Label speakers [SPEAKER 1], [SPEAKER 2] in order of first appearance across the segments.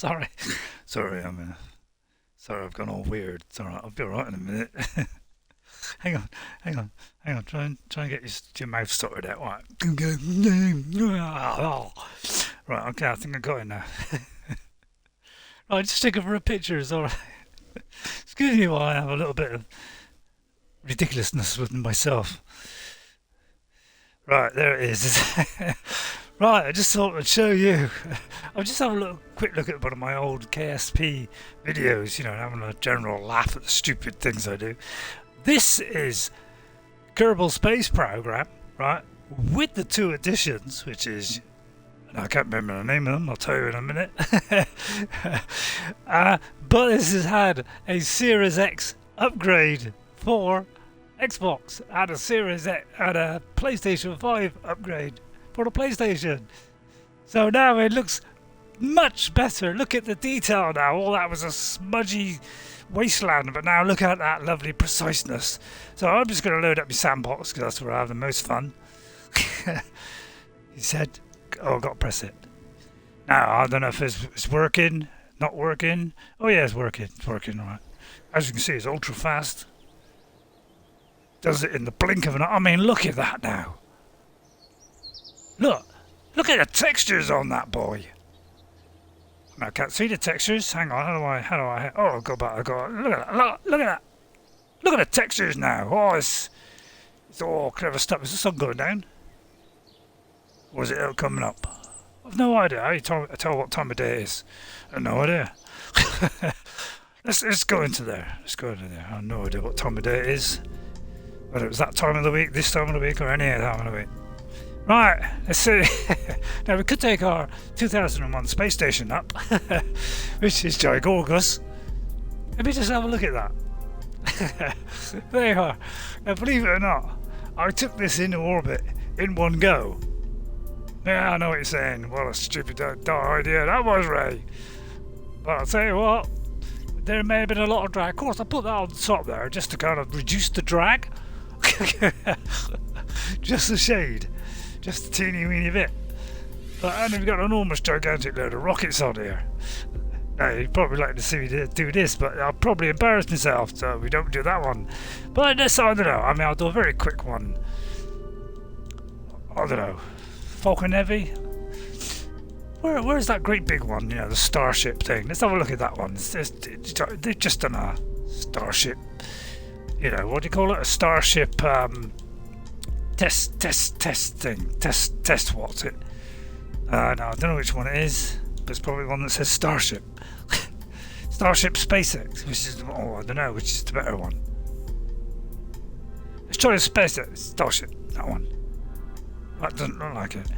[SPEAKER 1] Sorry. Sorry, sorry, I've gone all weird. It's alright, I'll be alright in a minute. hang on, hang on, hang on. Try and get your mouth sorted out. Right. Right, okay, I think I got it now. Right, just take it for a picture, it's alright. Excuse me while I have a little bit of ridiculousness with myself. Right, there it is. Right, I just thought I'd show you. I'll just have a quick look at one of my old KSP videos, you know, having a general laugh at the stupid things I do. This is Kerbal Space Program, right, with the 2 additions, which is, and I can't remember the name of them, I'll tell you in a minute. But this has had a Series X upgrade for Xbox and a Series X and a PlayStation 5 upgrade for the PlayStation. So now it looks much better. Look at the detail now. All that was a smudgy wasteland, but now look at that lovely preciseness. So I'm just going to load up my sandbox because that's where I have the most fun. He said, oh, I've got to press it. Now, I don't know if it's working, not working. Oh yeah, it's working. It's working, all right. As you can see, it's ultra fast. Does it in the blink of an eye. I mean, look at that now. Look at the textures on that boy. I can't see the textures. Hang on, how do I? Oh, I'll go back. Look at that. Look at that. Look at the textures now. Oh, it's all clever stuff. Is the sun going down? Or is it coming up? I've no idea. I tell what time of day it is. I have no idea. let's go into there. Let's go into there. I have no idea what time of day it is. Whether it was that time of the week, this time of the week, or any other time of the week. Right, let's see. Now we could take our 2001 space station up, which is gigorgous. Let me just have a look at that. There you are. Now believe it or not, I took this into orbit in one go. Yeah, I know what you're saying. What a stupid dumb idea that was, Ray. But I'll tell you what, there may have been a lot of drag. Of course, I put that on the top there just to kind of reduce the drag. Just a shade. Just a teeny weeny bit. But and we've got an enormous gigantic load of rockets on here. Now you'd probably like to see me do this, but I'll probably embarrass myself, so we don't do that one. But this, I don't know, I mean I'll do a very quick one. I don't know. Falcon Heavy? Where's that great big one, you know, the Starship thing? Let's have a look at that one. They've just done a Starship, you know, what do you call it? A Starship test thing. Test what's it? No, I don't know which one it is, but it's probably one that says Starship. Starship SpaceX, which is, oh, I don't know, which is the better one. Let's try the SpaceX Starship, that one. That doesn't look like it.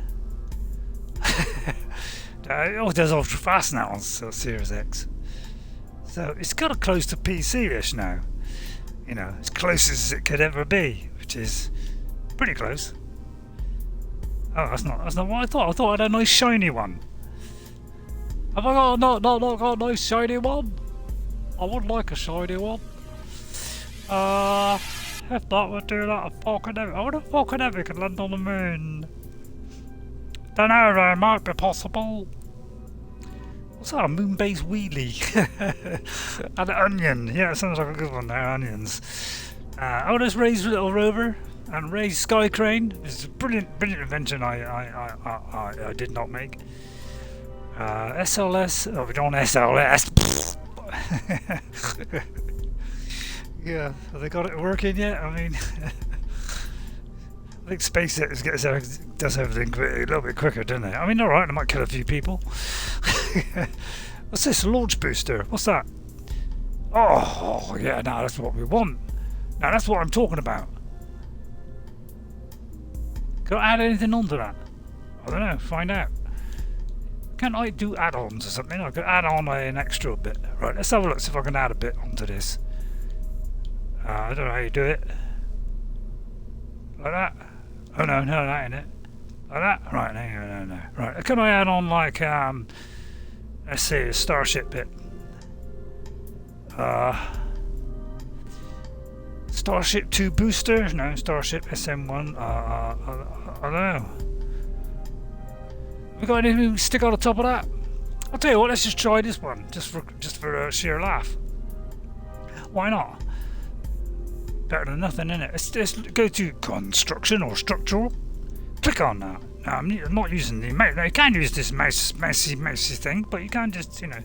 [SPEAKER 1] Oh, it does ultra fast now on Series X. So it's kind of close to PC-ish now. You know, as close as it could ever be, which is pretty close. Oh, that's not what I thought. I thought I had a nice shiny one. Have I got not got a nice shiny one? I would like a shiny one. If not, we'll do that at Falcon Heavy. I wonder if Falcon Heavy could land on the moon. Don't know, it might be possible. What's that? A moon-based wheelie. And an onion. Yeah, it sounds like a good one there, onions. Oh, there's Ray's little rover. And Ray's sky crane. It's a brilliant invention I did not make. SLS. Oh, we don't want SLS. Yeah, have they got it working yet? I mean, I think SpaceX does everything a little bit quicker, doesn't it? I mean, alright, I might kill a few people. What's this? A launch booster? What's that? Oh, yeah, no, that's what we want. Now, that's what I'm talking about. Can I add anything onto that? I don't know, find out. Can't I do add-ons or something? I could add on an extra bit. Right, let's have a look, see if I can add a bit onto this. I don't know how you do it. Like that? Oh no, that ain't it. Like that? Right, no. Right, can I add on like, let's see, a Starship bit. Starship 2 booster? No, Starship SM1. I don't know. We got anything to stick on the top of that? I'll tell you what, let's just try this one, just for a sheer laugh. Why not? Better than nothing, innit? Let's go to construction or structural. Click on that. Now, I'm not using the mouse. Now, you can use this mousey thing, but you can just, you know,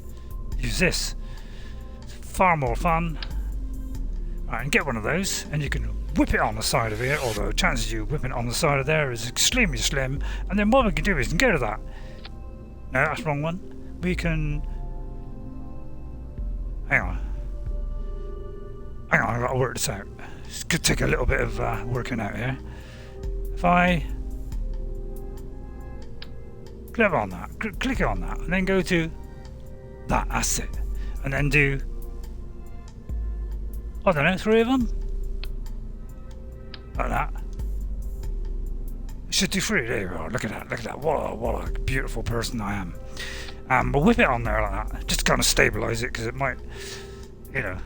[SPEAKER 1] use this. It's far more fun. Right, and get one of those, and you can whip it on the side of here, although chances of you whipping it on the side of there is extremely slim. And then what we can do is we can go to that. No, that's the wrong one. We can... Hang on, I've got to work this out. This could take a little bit of working out here. If I click on that, and then go to that, that's it. And then do, I don't know, 3 of them? Like that. Should do 3, there you go, look at that, what a beautiful person I am. We'll whip it on there like that, just to kind of stabilise it, because it might, you know,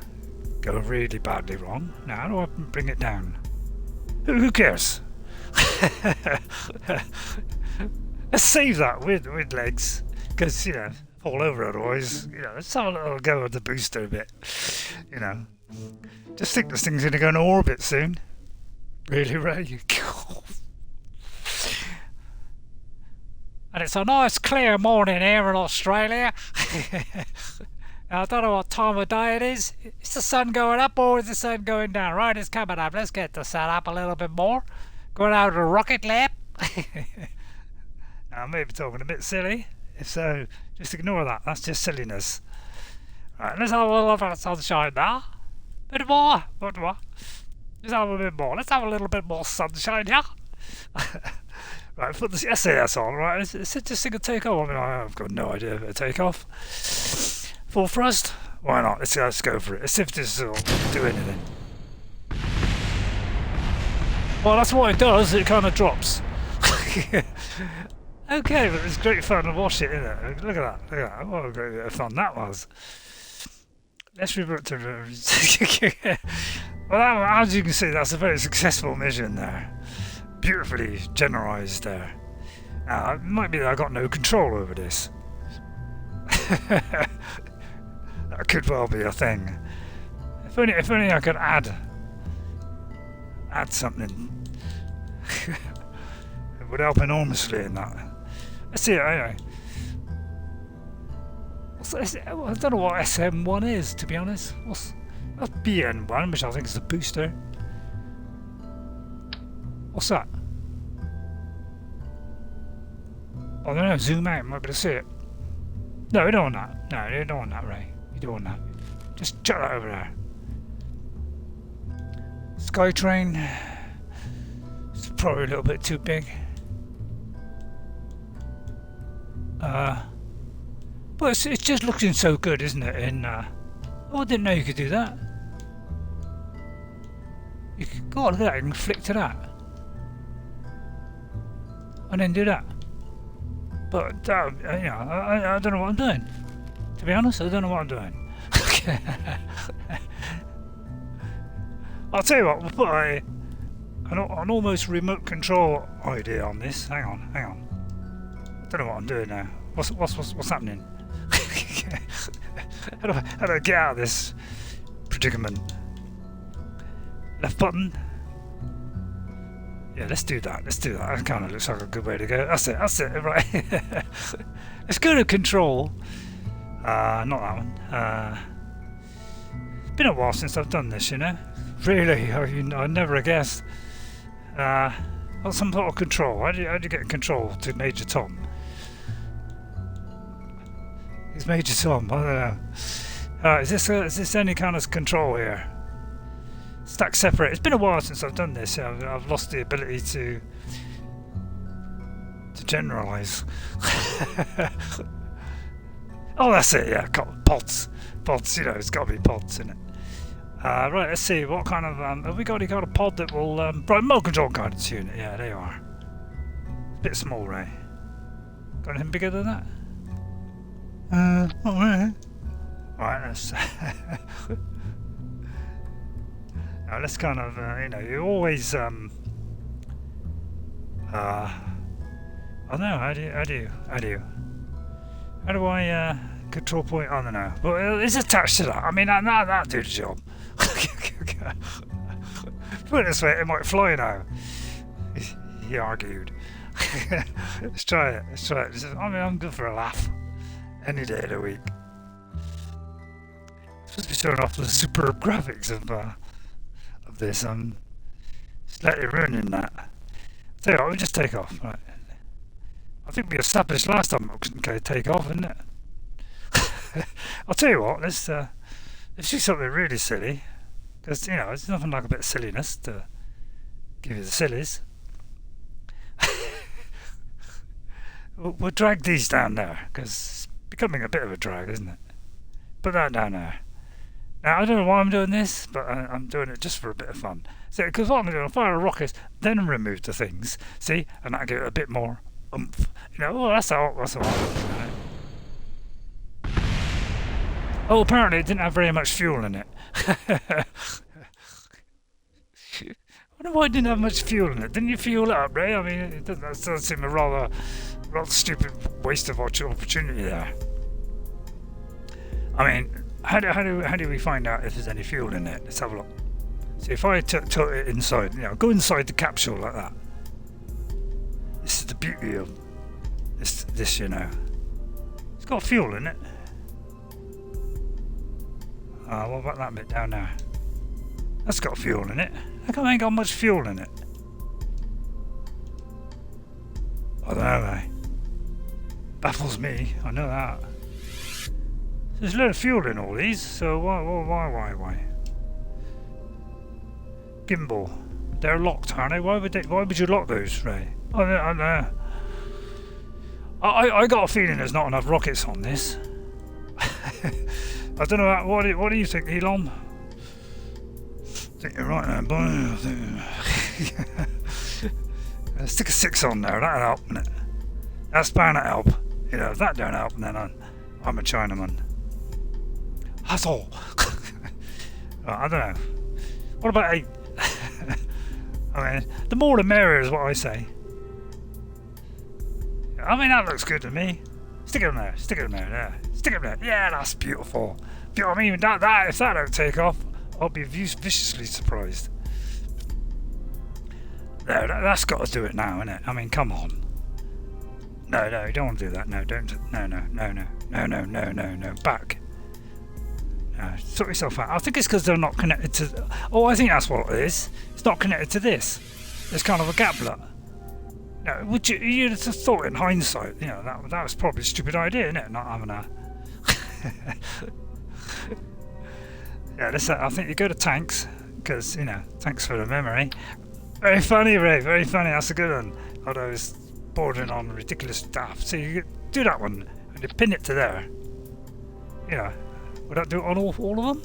[SPEAKER 1] go really badly wrong. Now, how do I bring it down? Who cares? Let's save that with legs, because, you know, fall over otherwise. You know, let's have a little go with the booster a bit. You know, just think this thing's going to go into orbit soon. Really, Ray? And it's a nice clear morning here in Australia. I don't know what time of day it is. Is the sun going up or is the sun going down? Right, it's coming up. Let's get the sun up a little bit more. Going out of the rocket lab. Now, I may be talking a bit silly. If so, just ignore that. That's just silliness. Right, let's have a little bit of sunshine now. Bit more. Let's have a bit more. Let's have a little bit more sunshine here. Right, put this SAS on, right? Is this thing a take off? I mean, I've got no idea if it'll take off. Full thrust? Why not? Let's go for it. Let's see if this will do anything. Well, that's what it does. It kind of drops. Okay, but it's great fun to watch it, isn't it? Look at that. What a great bit of fun that was. Let's revert to... Well, as you can see, that's a very successful mission there. Beautifully generalised there. Now, it might be that I've got no control over this. That could well be a thing. If only I could add something. It would help enormously in that. Let's see it anyway. I don't know what SM1 is, to be honest. That's BN1, which I think is the booster. What's that? I don't know, zoom out, might be able to see it. No, we don't want that. No, you don't want that, Ray. You don't want that. Just chuck that over there. Skytrain. It's probably a little bit too big. But it's just looking so good, isn't it? Oh, I didn't know you could do that. You can go on, look at that, you can flick to that. And then do that. But, you know, I don't know what I'm doing. To be honest, I don't know what I'm doing. I'll tell you what, we'll put an almost remote control idea on this. Hang on. I don't know what I'm doing now. What's happening? How do I get out of this predicament? Left button. Yeah, let's do that. That kind of looks like a good way to go. That's it, right. Let's go to control. Not that one. It's been a while since I've done this, you know. Really, I never guessed. Some sort of control. How do you get control to Major Tom? It's Major Tom, I don't know. Is this any kind of control here? Stack separate. It's been a while since I've done this. I've lost the ability to generalise. Oh, that's it. Yeah, pods. You know, it's got to be pods in it. Right. Let's see. What kind of have we got? Any kind of pod that will right? Remote control guidance unit. Yeah, there you are. A bit small, Ray. Got anything bigger than that? Alright. Right. Let's. Now let's kind of, you know, you always, I don't know, how do you? How do I control point? I don't know. Well, it's attached to that. I mean, that'll do the job. Put it this way, it might fly now. He argued. Let's try it. Let's try it. I mean, I'm good for a laugh. Any day of the week. I'm supposed to be showing off the superb graphics of this. I'm slightly ruining that. Tell you what, we'll just take off. Right. I think we established last time it was going to take off, isn't it? I'll tell you what, let's do something really silly. Because, you know, it's nothing like a bit of silliness to give you the sillies. We'll drag these down there, because it's becoming a bit of a drag, isn't it? Put that down there. Now, I don't know why I'm doing this, but I'm doing it just for a bit of fun. So, because what I'm doing, I'll fire a rocket, then remove the things, see? And that'll give it a bit more oomph. You know, oh, that's all I'm doing, right? Oh, apparently it didn't have very much fuel in it. I wonder why it didn't have much fuel in it. Didn't you fuel it up, Ray? I mean, that does seem a rather stupid waste of opportunity there. I mean, how do we find out if there's any fuel in it? Let's have a look. See, if I tilt it inside, you know, go inside the capsule like that. This is the beauty of this, you know. It's got fuel in it. What about that bit down there? That's got fuel in it. How come I ain't got much fuel in it? I don't know, mate. Baffles me, I know that. There's a lot of fuel in all these, so why? Gimbal. They're locked, aren't they? Why would you lock those, Ray? I don't know. I got a feeling there's not enough rockets on this. I don't know, what do you think, Elon? I think you're right there, boy. Stick a 6 on there, that'll help, innit? That's bound to help. You know, if that don't help, then I'm a Chinaman. That's all. I don't know. What about 8? I mean, the more the merrier is what I say. I mean, that looks good to me. Stick it in there, there. Stick it in there. Yeah, that's beautiful. I mean, that if that don't take off, I'll be viciously surprised. No, that's got to do it now, innit? I mean, come on. No, you don't want to do that. No, don't. No. Back. No, sort yourself out. I think it's because they're not connected to. Oh, I think that's what it is. It's not connected to this. There's kind of a gap lot. No, you'd have thought in hindsight, you know, that was probably a stupid idea, isn't it? Not having a. Yeah, I think you go to tanks, because, you know, thanks for the memory. Very funny, Ray, very funny, that's a good one. Although it's bordering on ridiculous stuff. So you do that one, and you pin it to there. You know, would that do it on all of them?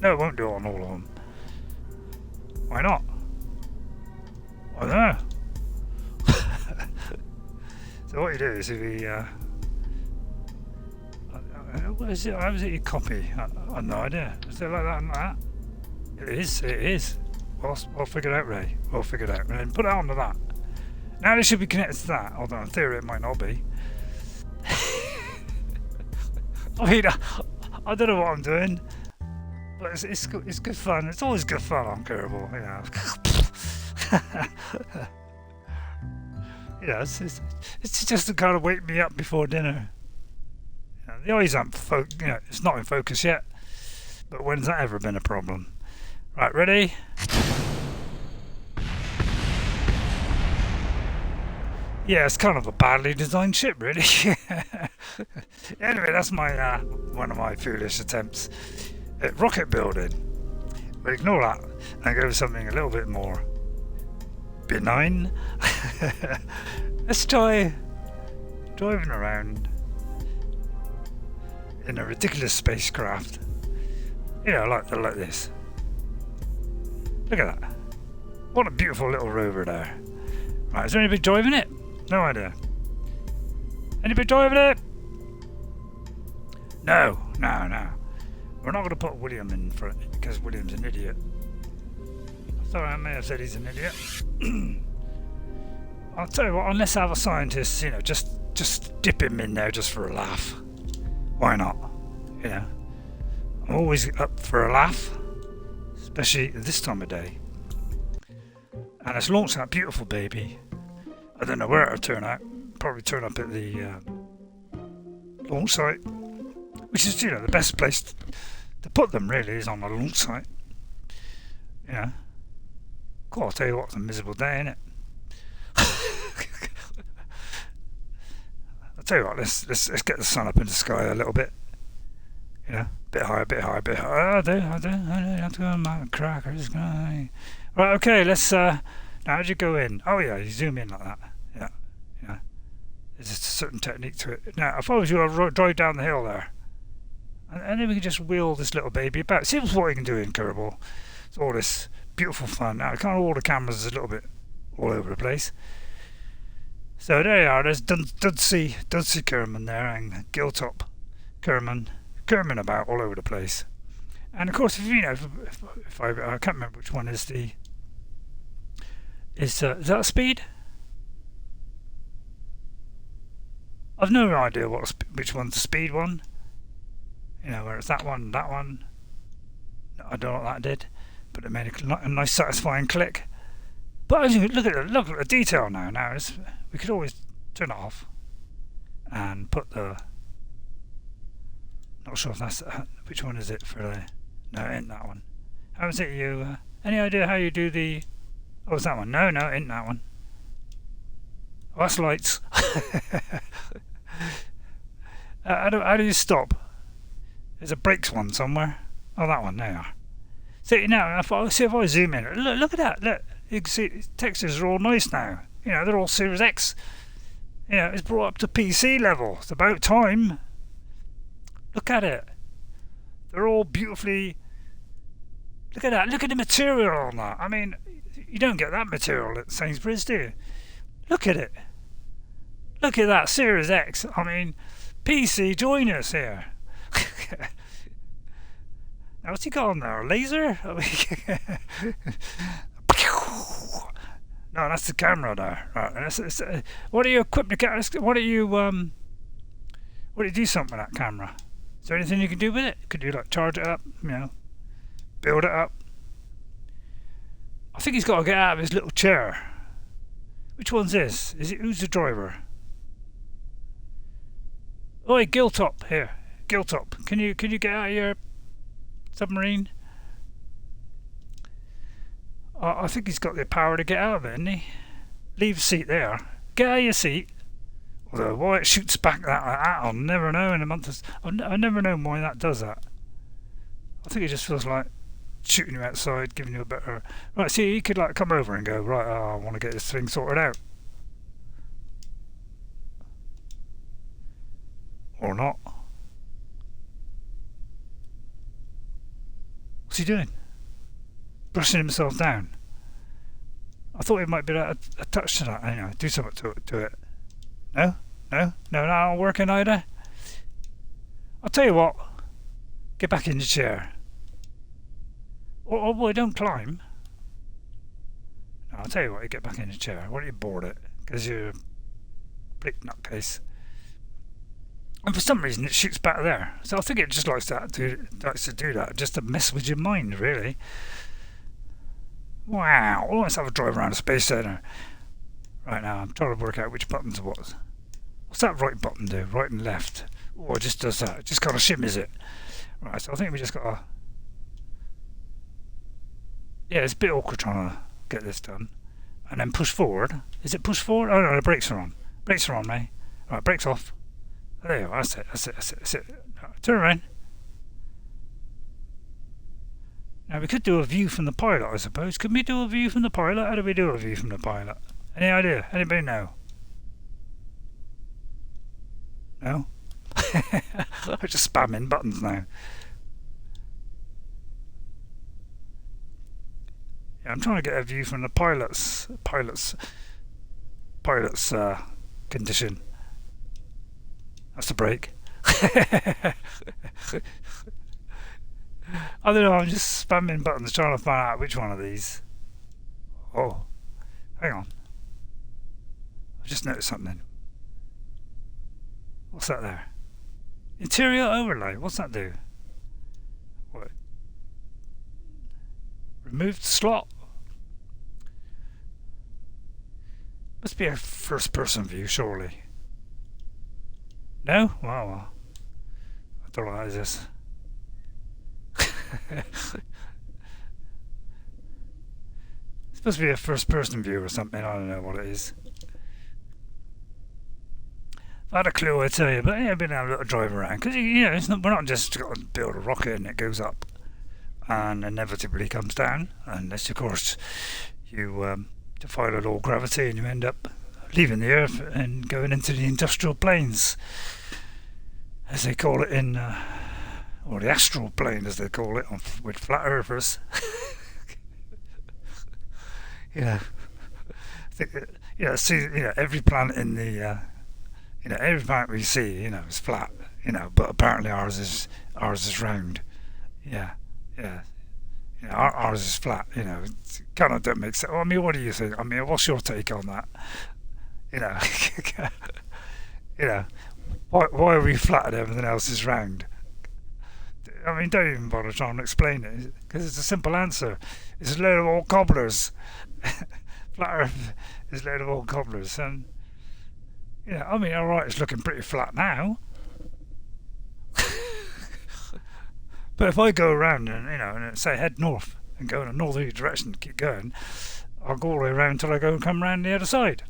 [SPEAKER 1] No, it won't do it on all of them. Why not? I don't know. So what you do is if you what is it? How is it you copy? I have no idea. Is it like that and that? It is. We'll figure it out, Ray. We'll figure it out. And then put it onto that. Now it should be connected to that, although in theory it might not be. I mean, I don't know what I'm doing, but it's good fun. It's always good fun on Kerbal, you know. Yeah, it's just to kind of wake me up before dinner. You know, the eyes aren't it's not in focus yet, but when's that ever been a problem? Right, ready? Yeah, it's kind of a badly designed ship, really. Anyway, that's my one of my foolish attempts at rocket building. But ignore that and go with something a little bit more benign. Let's try driving around in a ridiculous spacecraft. You know, like this. Look at that. What a beautiful little rover there. Right, is there anybody driving it? No idea. Anybody driving it? No. We're not going to put William in for it because William's an idiot. Sorry, I may have said he's an idiot. I'll tell you what, unless I have a scientist, you know, just dip him in there just for a laugh. Why not? You know, I'm always up for a laugh, especially this time of day. And it's launched that beautiful baby. I don't know where it'll turn out. Probably turn up at the launch site, which is, you know, the best place to put them really is on the launch site. You know, cool. I'll tell you what, it's a miserable day, isn't it? I'll tell you what. Let's get the sun up in the sky a little bit. You know, bit higher, bit higher, bit higher. I do. Have to go on my crackers. Right, okay. Let's. Now, how'd you go in? Oh yeah, you zoom in like that. Yeah, yeah. There's a certain technique to it. Now, if I was you, I'd drive down the hill there, and then we can just wheel this little baby about. See what you can do in Kerbal. It's all this beautiful fun. Now, kind of all the cameras is a little bit all over the place. So there you are. There's Dudsey Kerman there, and Giltop Kerman about all over the place. And of course, if you know, if I can't remember which one is the. Is that speed? I've no idea which one's the speed one. You know, where it's that one. I don't know what that did, but it made a nice, satisfying click. But as you look at the detail now, we could always turn it off and put the. Not sure if that's which one is it for the. No, it ain't that one. How is it you? Any idea how you do the? Oh, it's that one. No, it ain't that one. Oh, that's lights. How do you stop? There's a brakes one somewhere. Oh, that one. There you are. See now, if I zoom in, look at that. Look, you can see the textures are all nice now. You know, they're all Series X. You know, it's brought up to PC level. It's about time. Look at it. They're all beautifully. Look at that. Look at the material on that. I mean, you don't get that material at Sainsbury's, do you? Look at it. Look at that Series X. I mean, PC, join us here. Now, what's he got on there? A laser? I mean, no, that's the camera there. Right. What do you equip the camera? What do you do something with that camera? Is there anything you can do with it? Could you like charge it up? You know, build it up. I think he's got to get out of his little chair. Which one's this? Who's the driver? Oi, Giltop here. Giltop, can you get out of your submarine? I think he's got the power to get out of it, hasn't he? Leave the seat there. Get out of your seat. Although why it shoots back that I'll never know in a month. I never know why that does that. I think it just feels like shooting you outside, giving you a better. Right, see, he could like come over and go, right, I want to get this thing sorted out. Or not. What's he doing? Brushing himself down. I thought he might be a touch to that. Anyway, do something to it. No, not working either. I'll tell you what. Get back in the chair. Oh boy, don't climb. No, I'll tell you what. You get back in the chair. Why don't you board it? Because you're a bleak nutcase. And for some reason, it shoots back there. So I think it just likes to do that, just to mess with your mind, really. Wow! Let's have a drive around the Space Center. Right now, I'm trying to work out which buttons it was. What's that right button do? Right and left. Oh, it just does that. It just kind of shimmies it. Right, so I think we just got to. Yeah, it's a bit awkward trying to get this done. And then push forward. Is it push forward? Oh no, the brakes are on. Brakes are on, mate. Right, brakes off. There you are, that's it. Turn around. Now we could do a view from the pilot, I suppose. Could we do a view from the pilot? How do we do a view from the pilot? Any idea? Anybody know? No? I'm just spamming buttons now. Yeah, I'm trying to get a view from the pilot's condition. That's the brake. I don't know, I'm just spamming buttons trying to find out which one of these. Oh, hang on. I've just noticed something. What's that there? Interior overlay. What's that do? What? Remove the slot. Must be a first-person view, surely. No? Well, I don't know what that is. It's supposed to be a first-person view or something. I don't know what it is. If I had a clue, I'd tell you. But yeah, I've been having a little drive around because we're not just got to build a rocket and it goes up and inevitably comes down, unless of course you defy the law of gravity and you end up leaving the Earth and going into the industrial planes, as they call it in, or the astral plane as they call it with flat earthers. I think see, every planet in the, every planet we see, is flat, but apparently ours is round. Ours is flat, it kind of don't make sense. Well, I mean, what do you think? I mean, what's your take on that? Why are we flat and everything else is round? I mean, don't even bother trying to explain it, because it's a simple answer. It's a load of old cobblers. Flat Earth is a load of old cobblers, and I mean, alright, it's looking pretty flat now. But if I go around and say head north and go in a northerly direction and keep going, I'll go all the way around until I go and come around the other side.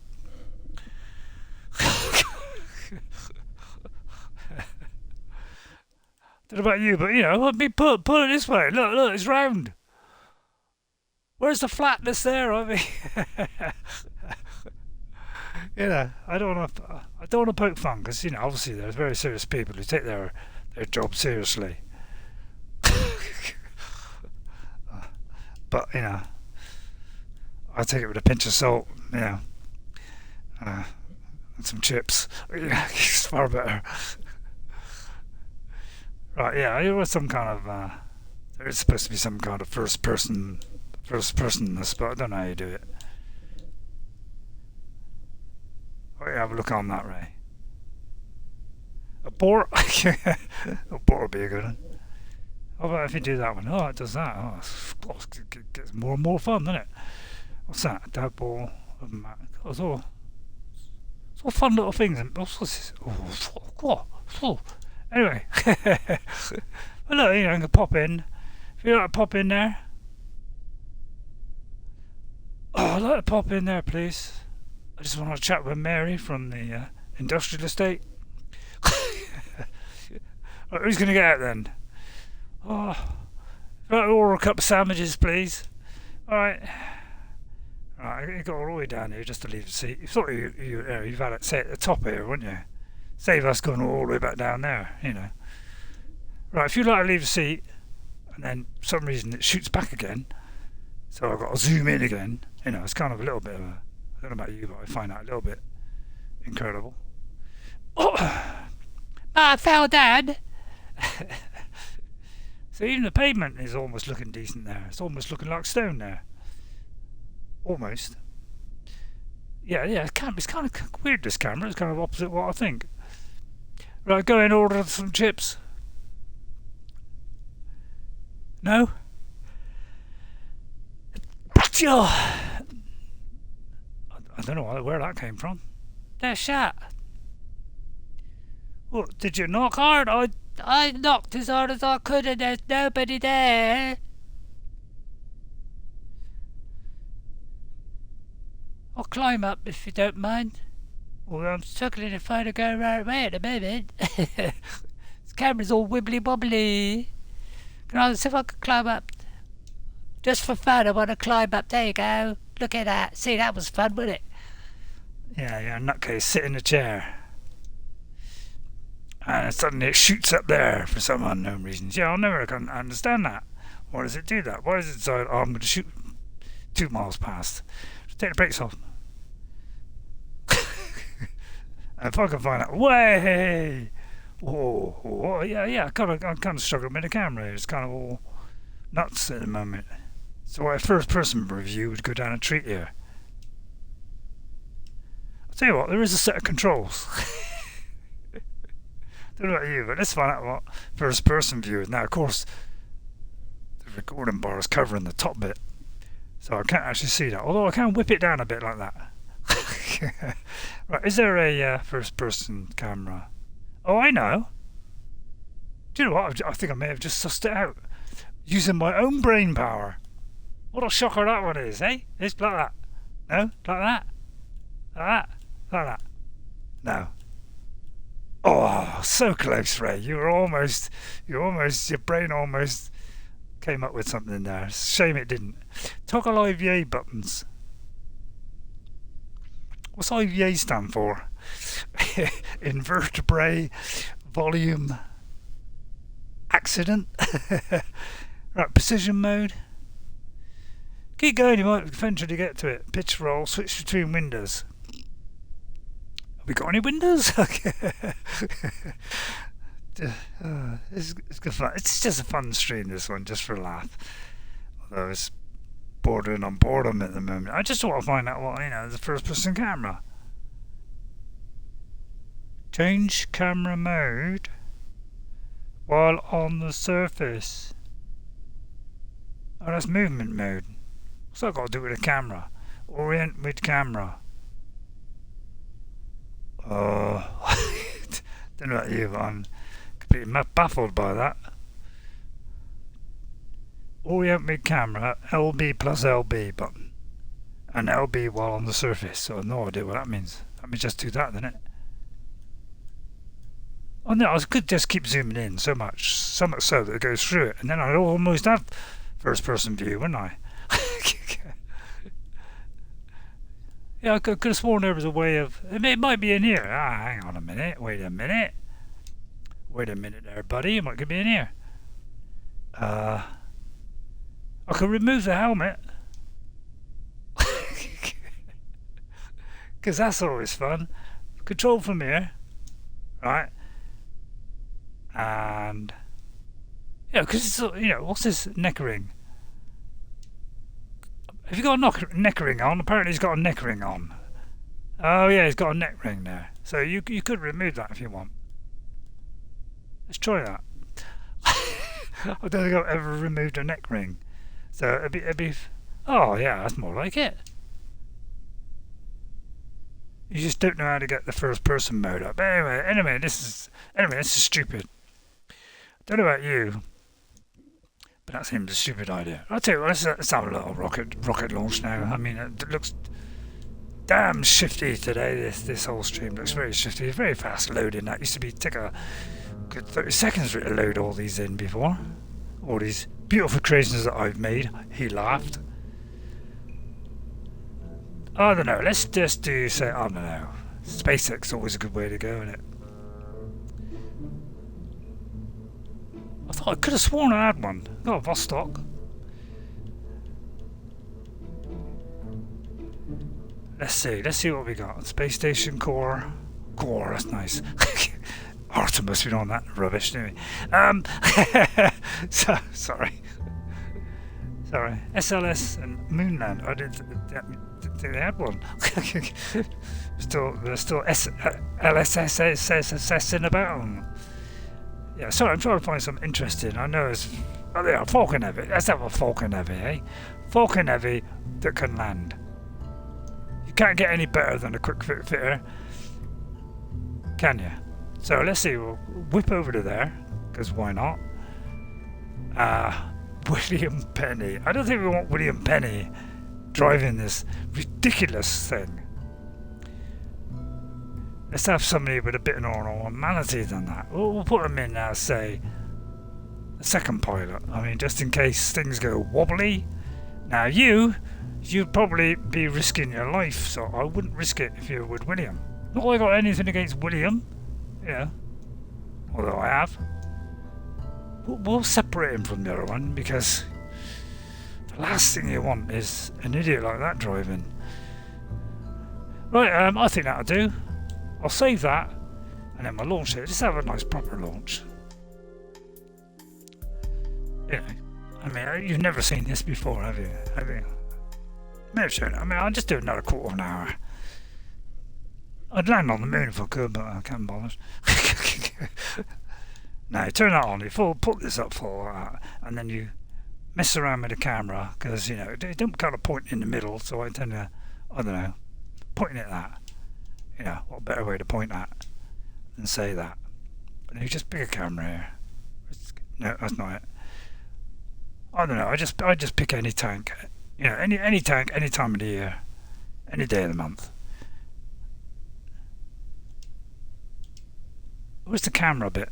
[SPEAKER 1] Don't know about you, but let me put it this way. Look, it's round. Where's the flatness there? I mean, I don't want to poke fun, because obviously there's very serious people who take their job seriously. But I take it with a pinch of salt, and some chips. It's far better. Right, there was some kind of there is supposed to be some kind of first personness, but I don't know how you do it. Oh yeah, have a look on that, Ray. A boar. A boar would be a good one. How about if you do that one? Oh, it does that. Oh, it gets more and more fun, doesn't it? What's that? A dad ball. It's all fun little things. What's this? Oh. Anyway, well, look, I can pop in. If you like to pop in there. Oh, I'd like to pop in there, please. I just want to chat with Mary from the industrial estate. Right, who's going to get out then? Oh, if I order a couple of sandwiches, please. Alright. Right, you got all the way down here just to leave the seat. You thought you've had it say at the top here, wouldn't you? Save us going all the way back down there, Right, if you like to leave the seat, and then for some reason it shoots back again, so I've got to zoom in again, it's kind of a little bit of a, I don't know about you, but I find that a little bit incredible. Oh! I fell down! So even the pavement is almost looking decent there. It's almost looking like stone there. Almost. Yeah, it's kind of weird, this camera. It's kind of opposite what I think. Right, go and order some chips. No? I don't know where that came from. That shot. What, did you knock hard? I knocked as hard as I could and there's nobody there. I'll climb up if you don't mind. Well, I'm struggling to find a go right way at the moment. This camera's all wibbly wobbly. Can I see if I can climb up? Just for fun, I want to climb up. There you go. Look at that. See, that was fun, wasn't it? Yeah, nutcase, sit in a chair. And suddenly it shoots up there for some unknown reasons. Yeah, I'll never understand that. Why does it do that? Why does it decide, I'm going to shoot 2 miles past? Just take the brakes off. And if I can find out, way! Whoa, yeah, I'm kind of struggling with the camera. It's kind of all nuts at the moment. So a first person review would go down a treat here. I'll tell you what, there is a set of controls. Don't know about you, but let's find out what first person view is. Now, of course, the recording bar is covering the top bit, so I can't actually see that. Although I can whip it down a bit like that. Right, is there a first person camera? Oh, I know. Do you know what? I think I may have just sussed it out using my own brain power. What a shocker that one is, eh? It's like that. No? Like that? Like that? Like that? No. Oh, so close, Ray. Your brain almost came up with something there. Shame it didn't. Toggle IVA buttons. What's IVA stand for? Invertebrate volume accident. Right, precision mode. Keep going, you might eventually get to it. Pitch roll, switch between windows. Have we got any windows? It's good fun. It's just a fun stream, this one, just for a laugh. Although it's bordering on boredom at the moment. I just want to find out what, the first person camera. Change camera mode while on the surface. Oh, that's movement mode. What's that got to do with the camera? Orient with camera. Oh, don't know about you, but I'm completely baffled by that. Orient with camera, LB plus LB button. And LB while on the surface, so I have no idea what that means. Let me just do that, then it. Oh no, I could just keep zooming in so much so that it goes through it, and then I'd almost have first person view, wouldn't I? Yeah, I could have sworn there was a way of... It might be in here. Ah, hang on a minute. Wait a minute. Wait a minute there, buddy. It might be in here. I could remove the helmet. Because that's always fun. Control from here. Right. And... Yeah, because it's... what's this neck ring? Have you got a neck ring on? Apparently he's got a neck ring on. Oh yeah, he's got a neck ring there. So you could remove that if you want. Let's try that. I don't think I've ever removed a neck ring. So it'd be oh yeah, that's more like it. You just don't know how to get the first person mode up. But anyway, this is stupid. Don't know about you. But that seems a stupid idea. I'll tell you what, let's have a little rocket launch now. I mean, it looks damn shifty today. This whole stream looks very shifty. Very fast loading. That used to take a good 30 seconds to load all these in before. All these beautiful creations that I've made. He laughed. I don't know. Let's just I don't know. SpaceX is always a good way to go, isn't it? I thought I could have sworn I had one. Got a Vostok. Let's see what we got. Space station core. Core, that's nice. Artemis, we don't want that rubbish, do we? Sorry. SLS and Moonland. I didn't think they had one. They're still LSSing about them. Yeah, sorry, I'm trying to find something interesting. I know it's... Oh, yeah, Falcon Heavy. Let's have a Falcon Heavy, eh? Falcon Heavy that can land. You can't get any better than a quick fit fitter, can you? So let's see. We'll whip over to there, because why not? William Penny. I don't think we want William Penny driving this ridiculous thing. Let's have somebody with a bit more normality than that. We'll put them in as, say, a second pilot. I mean, just in case things go wobbly. Now, you'd probably be risking your life, so I wouldn't risk it if you were with William. Not that I got anything against William, although I have. We'll separate him from the other one, because the last thing you want is an idiot like that driving. Right, I think that'll do. I'll save that, and then we'll launch it. Just have a nice proper launch. Yeah, I mean, you've never seen this before, have you? May have shown it. I mean, I'll just do another quarter of an hour. I'd land on the moon if I could, but I can't bother. Now, turn that on, you put this up full, and then you mess around with the camera, because, you know, it don't kind of point in the middle, so I tend to, I don't know, pointing at that. You know, what better way to point at than say that? And you just pick a camera here. No, that's not it. I don't know, I just pick any tank. You know, any tank, any time of the year, any day of the month. Where's the camera bit?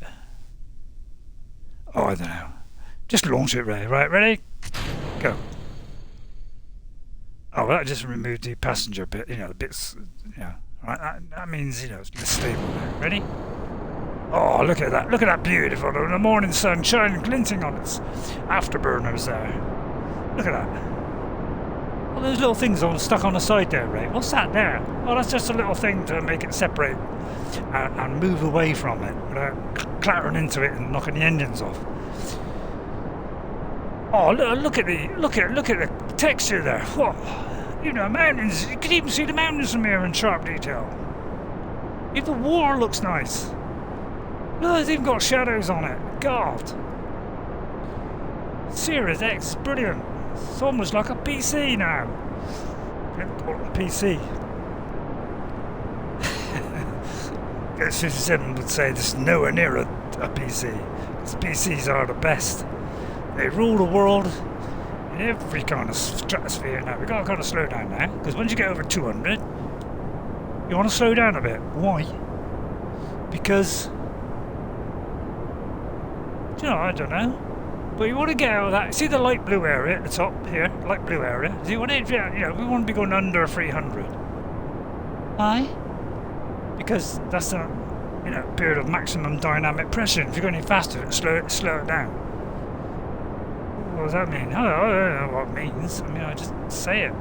[SPEAKER 1] Oh, I don't know. Just launch it, Ray. Right, ready? Go. Oh, well, that just removed the passenger bit, you know, the bits, you know. Right, that means, you know, it's less stable now. Ready? Oh, look at that. Look at that beautiful. The morning sun shining, glinting on its afterburners there. Look at that. All those little things stuck on the side there, Ray. What's that there? Oh, that's just a little thing to make it separate and move away from it without clattering into it and knocking the engines off. Oh, look at the texture there. Whoa. You know, mountains. You can even see the mountains from here in sharp detail. Even water looks nice. Look, it's even got shadows on it. God. Series X is brilliant. It's almost like a PC now. A PC. Guess 57 would say this is nowhere near a PC. Because PCs are the best. They rule the world in every kind of stratosphere. Now, we've got to kind of slow down now. Because once you get over 200, you want to slow down a bit. Why? Because, you know, I don't know. But you want to get out of that. See the light blue area at the top here? Light blue area. So you want to, you know, we want to be going under 300. Why? Because that's the, you know, period of maximum dynamic pressure. If you go any faster, slow it down. What does that mean? I don't know what it means. I mean, I just say it.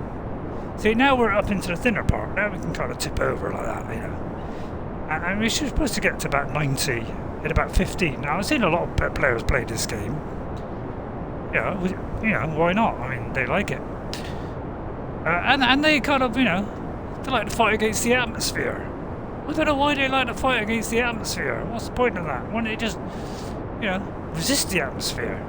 [SPEAKER 1] See, now we're up into the thinner part. Now we can kind of tip over like that, you know. And we're supposed to get to about 90 at about 15. Now, I've seen a lot of players play this game. Yeah, you know, why not? I mean, they like it. And they kind of, you know, they like to fight against the atmosphere. I don't know why they like to fight against the atmosphere. What's the point of that? Why don't they just, you know, resist the atmosphere?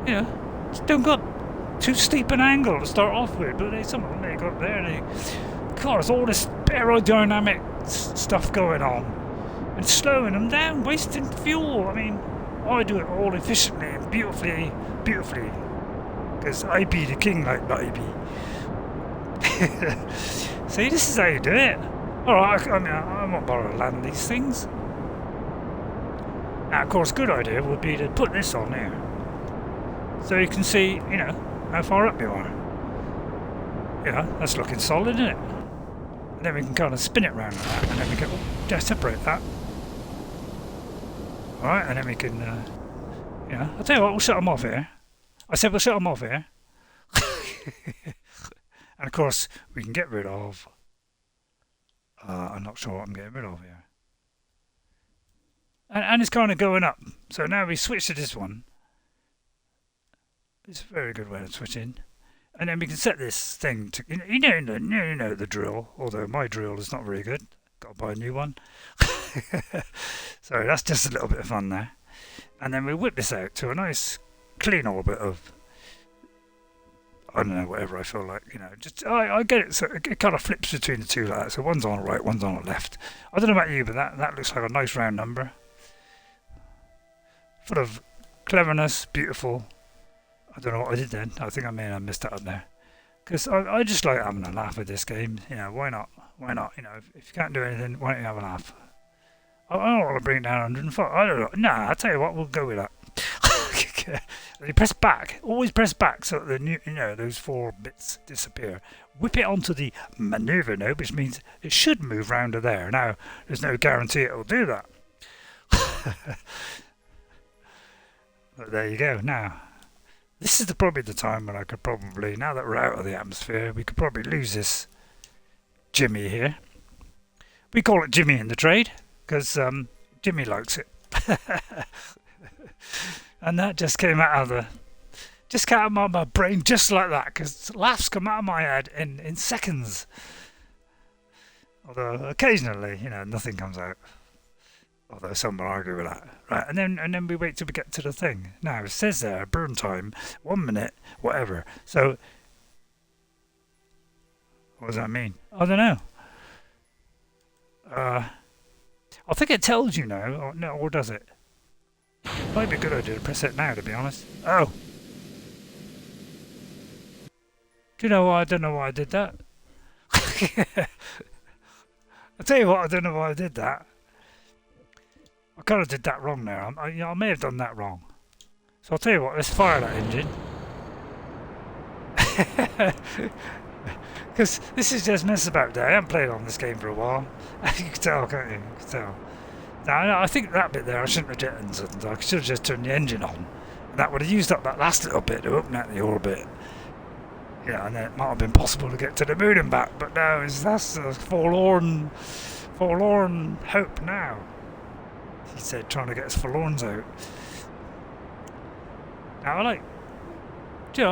[SPEAKER 1] You know, just don't go up too steep an angle to start off with, but some of them, they go up there and of course, all this aerodynamic stuff going on and slowing them down, wasting fuel. I mean, I do it all efficiently and beautifully, because I be the king like baby. See, this is how you do it. Alright, I mean, I won't bother to land these things. Now, of course, good idea would be to put this on here, so you can see, you know, how far up you are. You know, that's looking solid, isn't it? And then we can kind of spin it round like that, and then we can just separate that. Alright, and then we can, you know, I'll tell you what, we'll shut them off here. I said we'll shut them off here. And of course, we can get rid of, I'm not sure what I'm getting rid of here. And it's kind of going up. So now we switch to this one. It's a very good way of switching. And then we can set this thing to, you know the drill, although my drill is not very good. Got to buy a new one. So that's just a little bit of fun there. And then we whip this out to a nice clean orbit of, I don't know, whatever I feel like, you know. Just I get it, so it kind of flips between the two like that. So one's on the right, one's on the left. I don't know about you, but that looks like a nice round number. Full of cleverness, beautiful. I don't know what I did then. I think I may have messed that up there. Because I just like having a laugh with this game. You know, why not? Why not? You know, if you can't do anything, why don't you have a laugh? I don't want to bring it down 105. I don't know. Nah, I'll tell you what, we'll go with that. You press back. Always press back so that those 4 bits disappear. Whip it onto the maneuver node, which means it should move round to there. Now, there's no guarantee it'll do that. But there you go. Now, this is probably the time when I could probably, now that we're out of the atmosphere, we could probably lose this Jimmy here. We call it Jimmy in the trade, because Jimmy likes it. And that just came out of my brain just like that, because laughs come out of my head in seconds. Although occasionally, you know, nothing comes out. Although some will argue with that. Right, and then we wait till we get to the thing. Now, it says there, burn time, 1 minute, whatever. So, what does that mean? I don't know. I think it tells you now, or, no, or does it? Might be a good idea to press it now, to be honest. Oh! Do you know why? I don't know why I did that. I'll tell you what, I don't know why I did that. I kind of did that wrong there. I may have done that wrong. So I'll tell you what, let's fire that engine. Because this is just mess about day. I haven't played on this game for a while. You can tell, can't you? You can tell. Now, I think that bit there, I shouldn't have jetted. I should have just turned the engine on. And that would have used up that last little bit to open out the orbit. Yeah, and then it might have been possible to get to the moon and back, but no, that's a forlorn hope now. He said, trying to get his forlorns out. Now I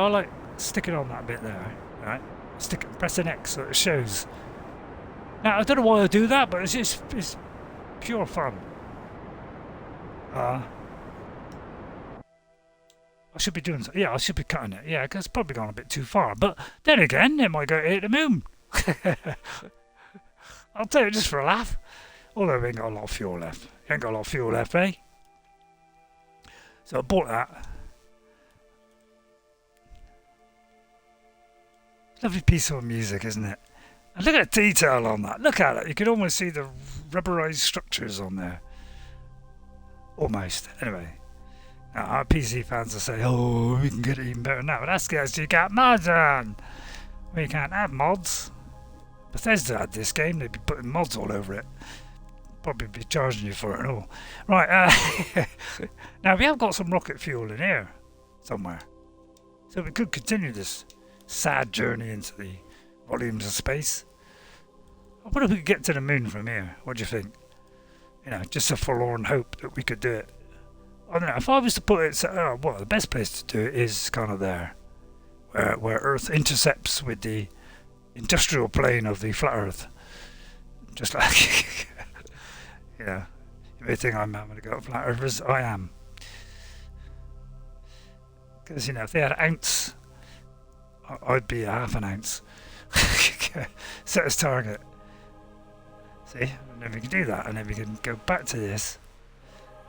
[SPEAKER 1] like sticking on that bit there, right? Pressing X so it shows. Now I don't know why I do that, but it's pure fun. I should be doing so. Yeah, I should be cutting it. Yeah, because it's probably gone a bit too far. But then again, it might go to hit the moon. I'll tell you, just for a laugh. Although we ain't got a lot of fuel left. Ain't got a lot of fuel left, eh? So I bought that. Lovely piece of music, isn't it? And look at the detail on that. Look at it. You can almost see the rubberized structures on there. Almost. Anyway. Now, our PC fans will say, oh, we can get it even better now. But that's because you got mods on. We can't have mods. Bethesda had this game. They'd be putting mods all over it. Probably be charging you for it and all. Right. Now, we have got some rocket fuel in here somewhere. So we could continue this sad journey into the volumes of space. I wonder if we could get to the moon from here. What do you think? You know, just a forlorn hope that we could do it. I don't know, if I was to put it, well, the best place to do it is kind of there, where Earth intercepts with the industrial plane of the flat Earth. Just like, you know, you may think I'm going to go flat Earthers, I am. Because, you know, if they had an ounce, I'd be a half an ounce. Set as target. See, and then we can do that, and then we can go back to this.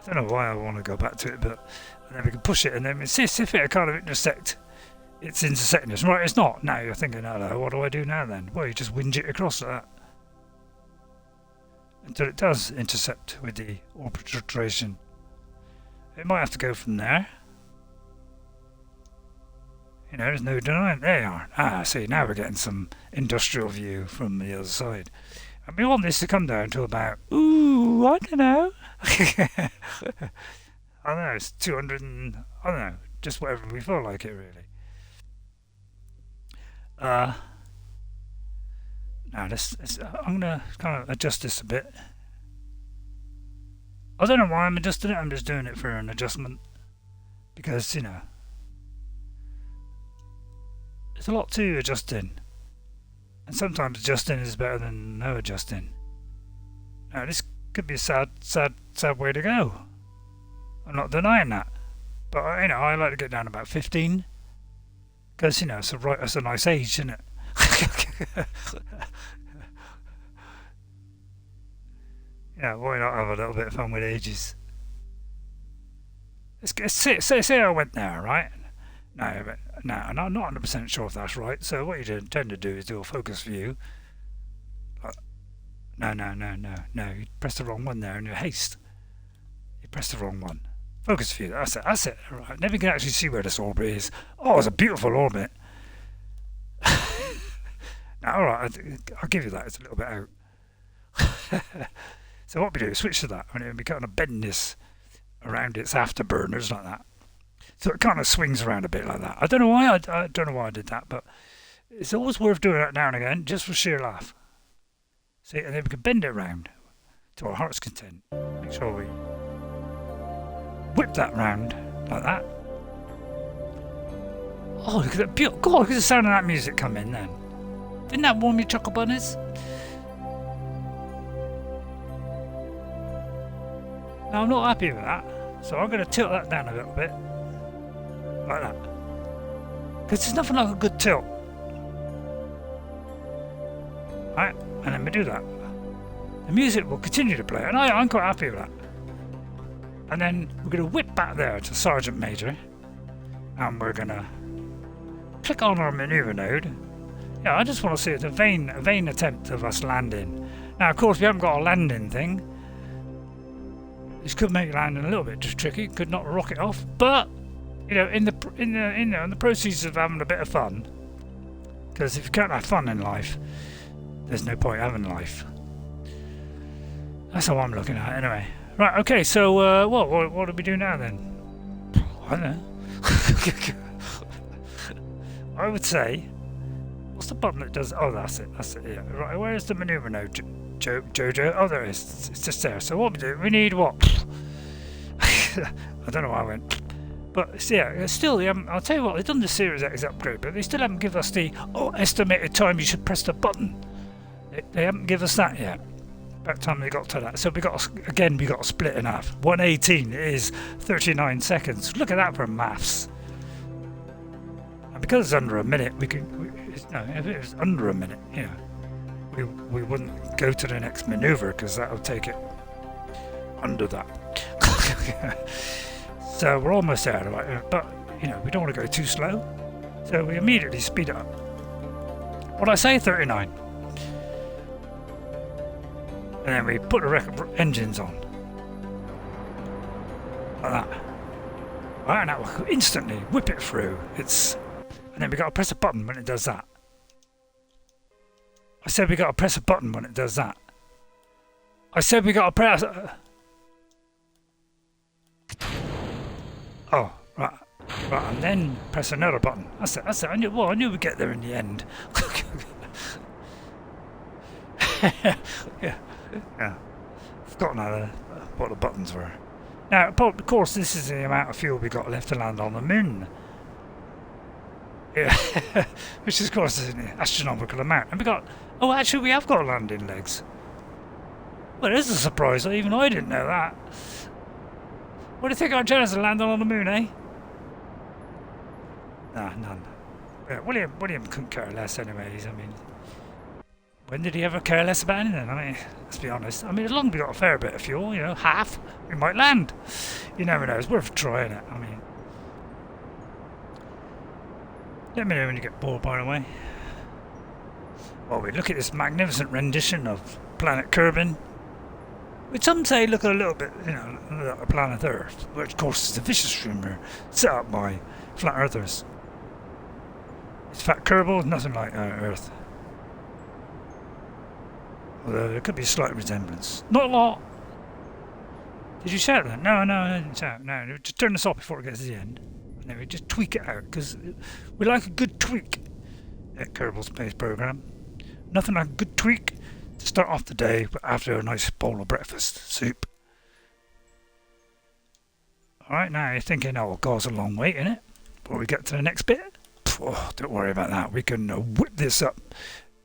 [SPEAKER 1] I don't know why I want to go back to it, but and then we can push it, and then see if it kind of intersect. It's intersecting us. Right, it's not. Now you're thinking, hello, what do I do now then? Well, you just whinge it across like that. Until it does intercept with the orbital rotation. It might have to go from there. You know, there's no denying. There you are. Ah, see, now we're getting some industrial view from the other side. And we want this to come down to about, ooh, I don't know. I don't know, it's 200 and, I don't know, just whatever we feel like it, really. Now, I'm going to kind of adjust this a bit. I don't know why I'm adjusting it, I'm just doing it for an adjustment. Because, you know, there's a lot to adjusting. And sometimes adjusting is better than no adjusting. Now, this could be a sad way to go. I'm not denying that. But, you know, I like to get down about 15. Because, you know, it's a nice age, isn't it? Yeah, why not have a little bit of fun with ages? Say I went there, right? No, and I'm not 100% sure if that's right. So what you tend to do is do a focus view. No. You pressed the wrong one there in your haste. You pressed the wrong one. Focus view, that's it. Right. Then we can actually see where this orbit is. Oh, it's a beautiful orbit. Now, alright, I'll give you that. It's a little bit out. So what we do is switch to that. And we kind of bend this around its afterburners like that. So it kind of swings around a bit like that. I don't know why I don't know why I did that, but it's always worth doing that now and again, just for sheer laugh. See, and then we can bend it around to our heart's content. Make sure we whip that round like that. Oh, look at that beautiful! God, look at the sound of that music come in then. Didn't that warm your chocolate bunnies? Now I'm not happy with that, so I'm going to tilt that down a little bit, like that, because there's nothing like a good tilt. Right, and then we do that. The music will continue to play, and I'm quite happy with that. And then we're going to whip back there to Sergeant Major, and we're going to click on our maneuver node. Yeah, I just want to see it's a vain attempt of us landing. Now, of course, we haven't got a landing thing. This could make landing a little bit just tricky. Could knock the rocket off, but you know, in the proceeds of having a bit of fun. Because if you can't have fun in life, there's no point having life. That's how I'm looking at it, anyway. Right. Okay. So, what do we do now then? I don't know. I would say. What's the button that does? Oh, that's it. That's it. Yeah. Right. Where's the maneuver node, Jojo? Oh, there it is. It's just there. So what we do? We need what? I don't know why I went. But yeah, still, I'll tell you what. They've done the Series X upgrade, but they still haven't given us the estimated time you should press the button. They haven't given us that yet. About time they got to that. So we got to split in half. 118 is 39 seconds. Look at that for maths. And because it's under a minute, if it was under a minute, you know, we wouldn't go to the next maneuver because that would take it under that. So we're almost there, right? But you know, we don't want to go too slow, so we immediately speed up. What I say, 39, and then we put the engines on like that. Right, and that will instantly whip it through. And then we got to press a button when it does that. I said we got to press a button when it does that. I said we got to press. Oh, right, and then press another button. That's it. I knew we'd get there in the end. yeah. Forgotten what the buttons were. Now, of course, this is the amount of fuel we got left to land on the moon. Yeah, which is, of course, is an astronomical amount. And actually, we have got landing legs. Well, it is a surprise. Even I didn't know that. What do you think our chances of landing on the moon, eh? Nah, none. Yeah, William couldn't care less, anyways. I mean, when did he ever care less about anything? I mean, let's be honest. I mean, as long as we got a fair bit of fuel, you know, half, we might land. You never know. It's worth trying it. I mean. Let me know when you get bored, by the way. Well, we look at this magnificent rendition of planet Kerbal, which some say look a little bit, you know, like planet Earth, which of course is a vicious rumour set up by flat earthers. In fact, Kerbal is nothing like Earth. Although there could be a slight resemblance. Not a lot. Did you shout that? No, I didn't shout. No, just turn this off before it gets to the end. And then we just tweak it out, because we like a good tweak at Kerbal Space Program. Nothing like a good tweak to start off the day after a nice bowl of breakfast soup. Alright, now you're thinking, oh, God's a long wait, innit? Before we get to the next bit? Oh, don't worry about that. We can whip this up.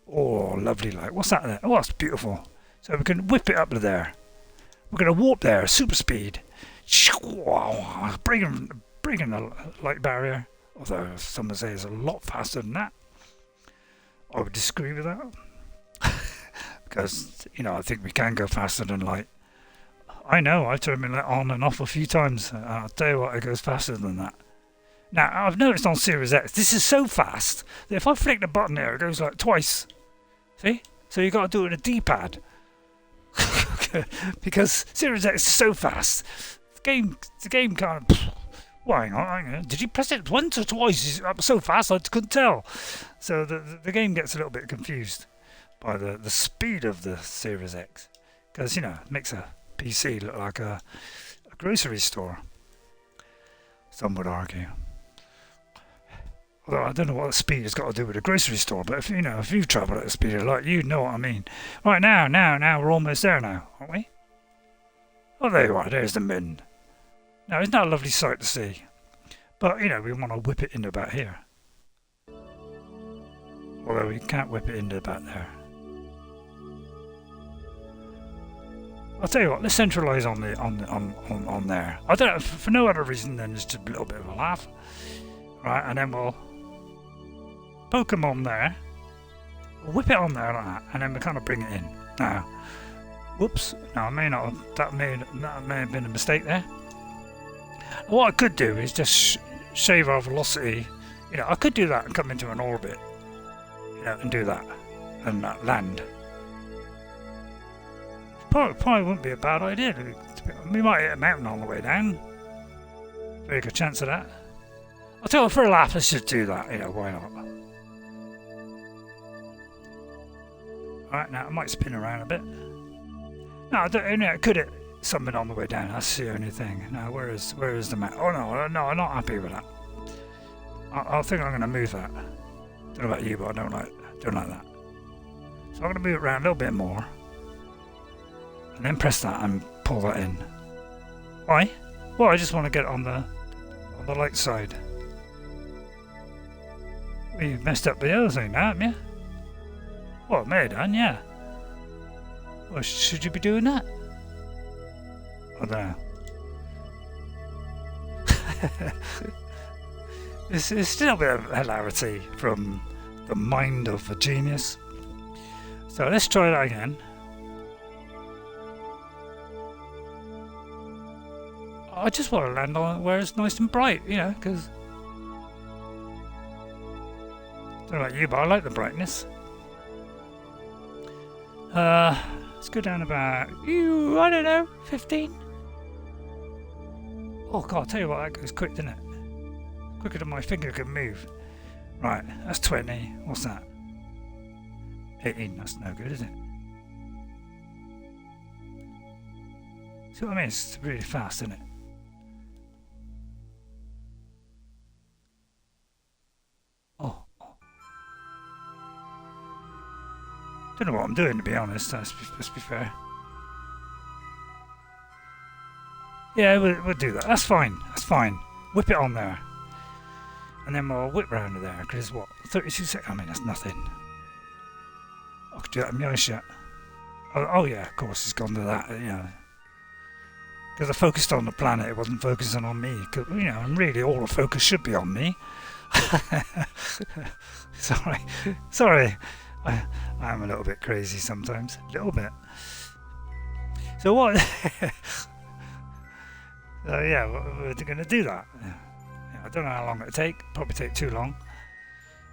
[SPEAKER 1] Oh, lovely light. What's that there? Oh, that's beautiful. So we can whip it up to there. We're going to warp there, super speed. Breaking the light barrier. Although some would say it's a lot faster than that. I would disagree with that. Because, you know, I think we can go faster than light. I know, I've turned my light on and off a few times. And I'll tell you what, it goes faster than that. Now, I've noticed on Series X, this is so fast that if I flick the button there, it goes like twice. See? So you've got to do it with a D-pad. Because Series X is so fast. The game kind of... Well, hang on. Did you press it once or twice? It's up so fast I couldn't tell. So the game gets a little bit confused by the speed of the Series X. Because, you know, it makes a PC look like a grocery store. Some would argue. Although I don't know what the speed has got to do with a grocery store, but if you've travelled at the speed of light, you know what I mean. Right, now we're almost there now, aren't we? Oh, there you are. There's the moon. Now, isn't that a lovely sight to see? But, you know, we want to whip it into about here. Although we can't whip it into about there. I'll tell you what. Let's centralise on there. I don't for no other reason than just a little bit of a laugh, right? And then we'll poke them on there, we'll whip it on there like that, and then we kind of bring it in. Now, whoops! Now I may not. That may have been a mistake there. What I could do is just shave our velocity. You know, I could do that and come into an orbit. You know, and do that and land. Probably wouldn't be a bad idea. We might hit a mountain on the way down. Very good chance of that. I'll tell you, for a laugh, let's just do that. You know, why not? Alright, now I might spin around a bit. No, I don't, you know, it could hit something on the way down. That's the only thing. Now, where is the mountain? Oh no, I'm not happy with that. I think I'm going to move that. Don't know about you, but I don't like that. So I'm going to move it around a little bit more. And then press that and pull that in. Why? Well, I just want to get it on the light side. Well, you've messed up the other thing now, haven't you? Well, it may have done, yeah. Well, should you be doing that? I don't know. It's still a bit of hilarity from the mind of a genius. So let's try that again. I just want to land on where it's nice and bright, you know, because I don't know about you, but I like the brightness. Let's go down about, I don't know, 15. Oh God, I'll tell you what, that goes quick, doesn't it? Quicker than my finger can move. Right, that's 20. What's that? 18. That's no good, is it? See what I mean? It's really fast, isn't it? Oh. Don't know what I'm doing, to be honest. Let's be fair. Yeah, we'll do that. That's fine. That's fine. Whip it on there. And then we'll whip round to there, because what? 32 seconds? I mean, that's nothing. I could do that in my eyes shut. Oh yeah, of course, it's gone to that, you know. Because I focused on the planet, it wasn't focusing on me. Cause, you know, and really all the focus should be on me. Sorry. I am a little bit crazy sometimes. A little bit. So what? Yeah, we're going to do that. I don't know how long it'll take. Probably take too long.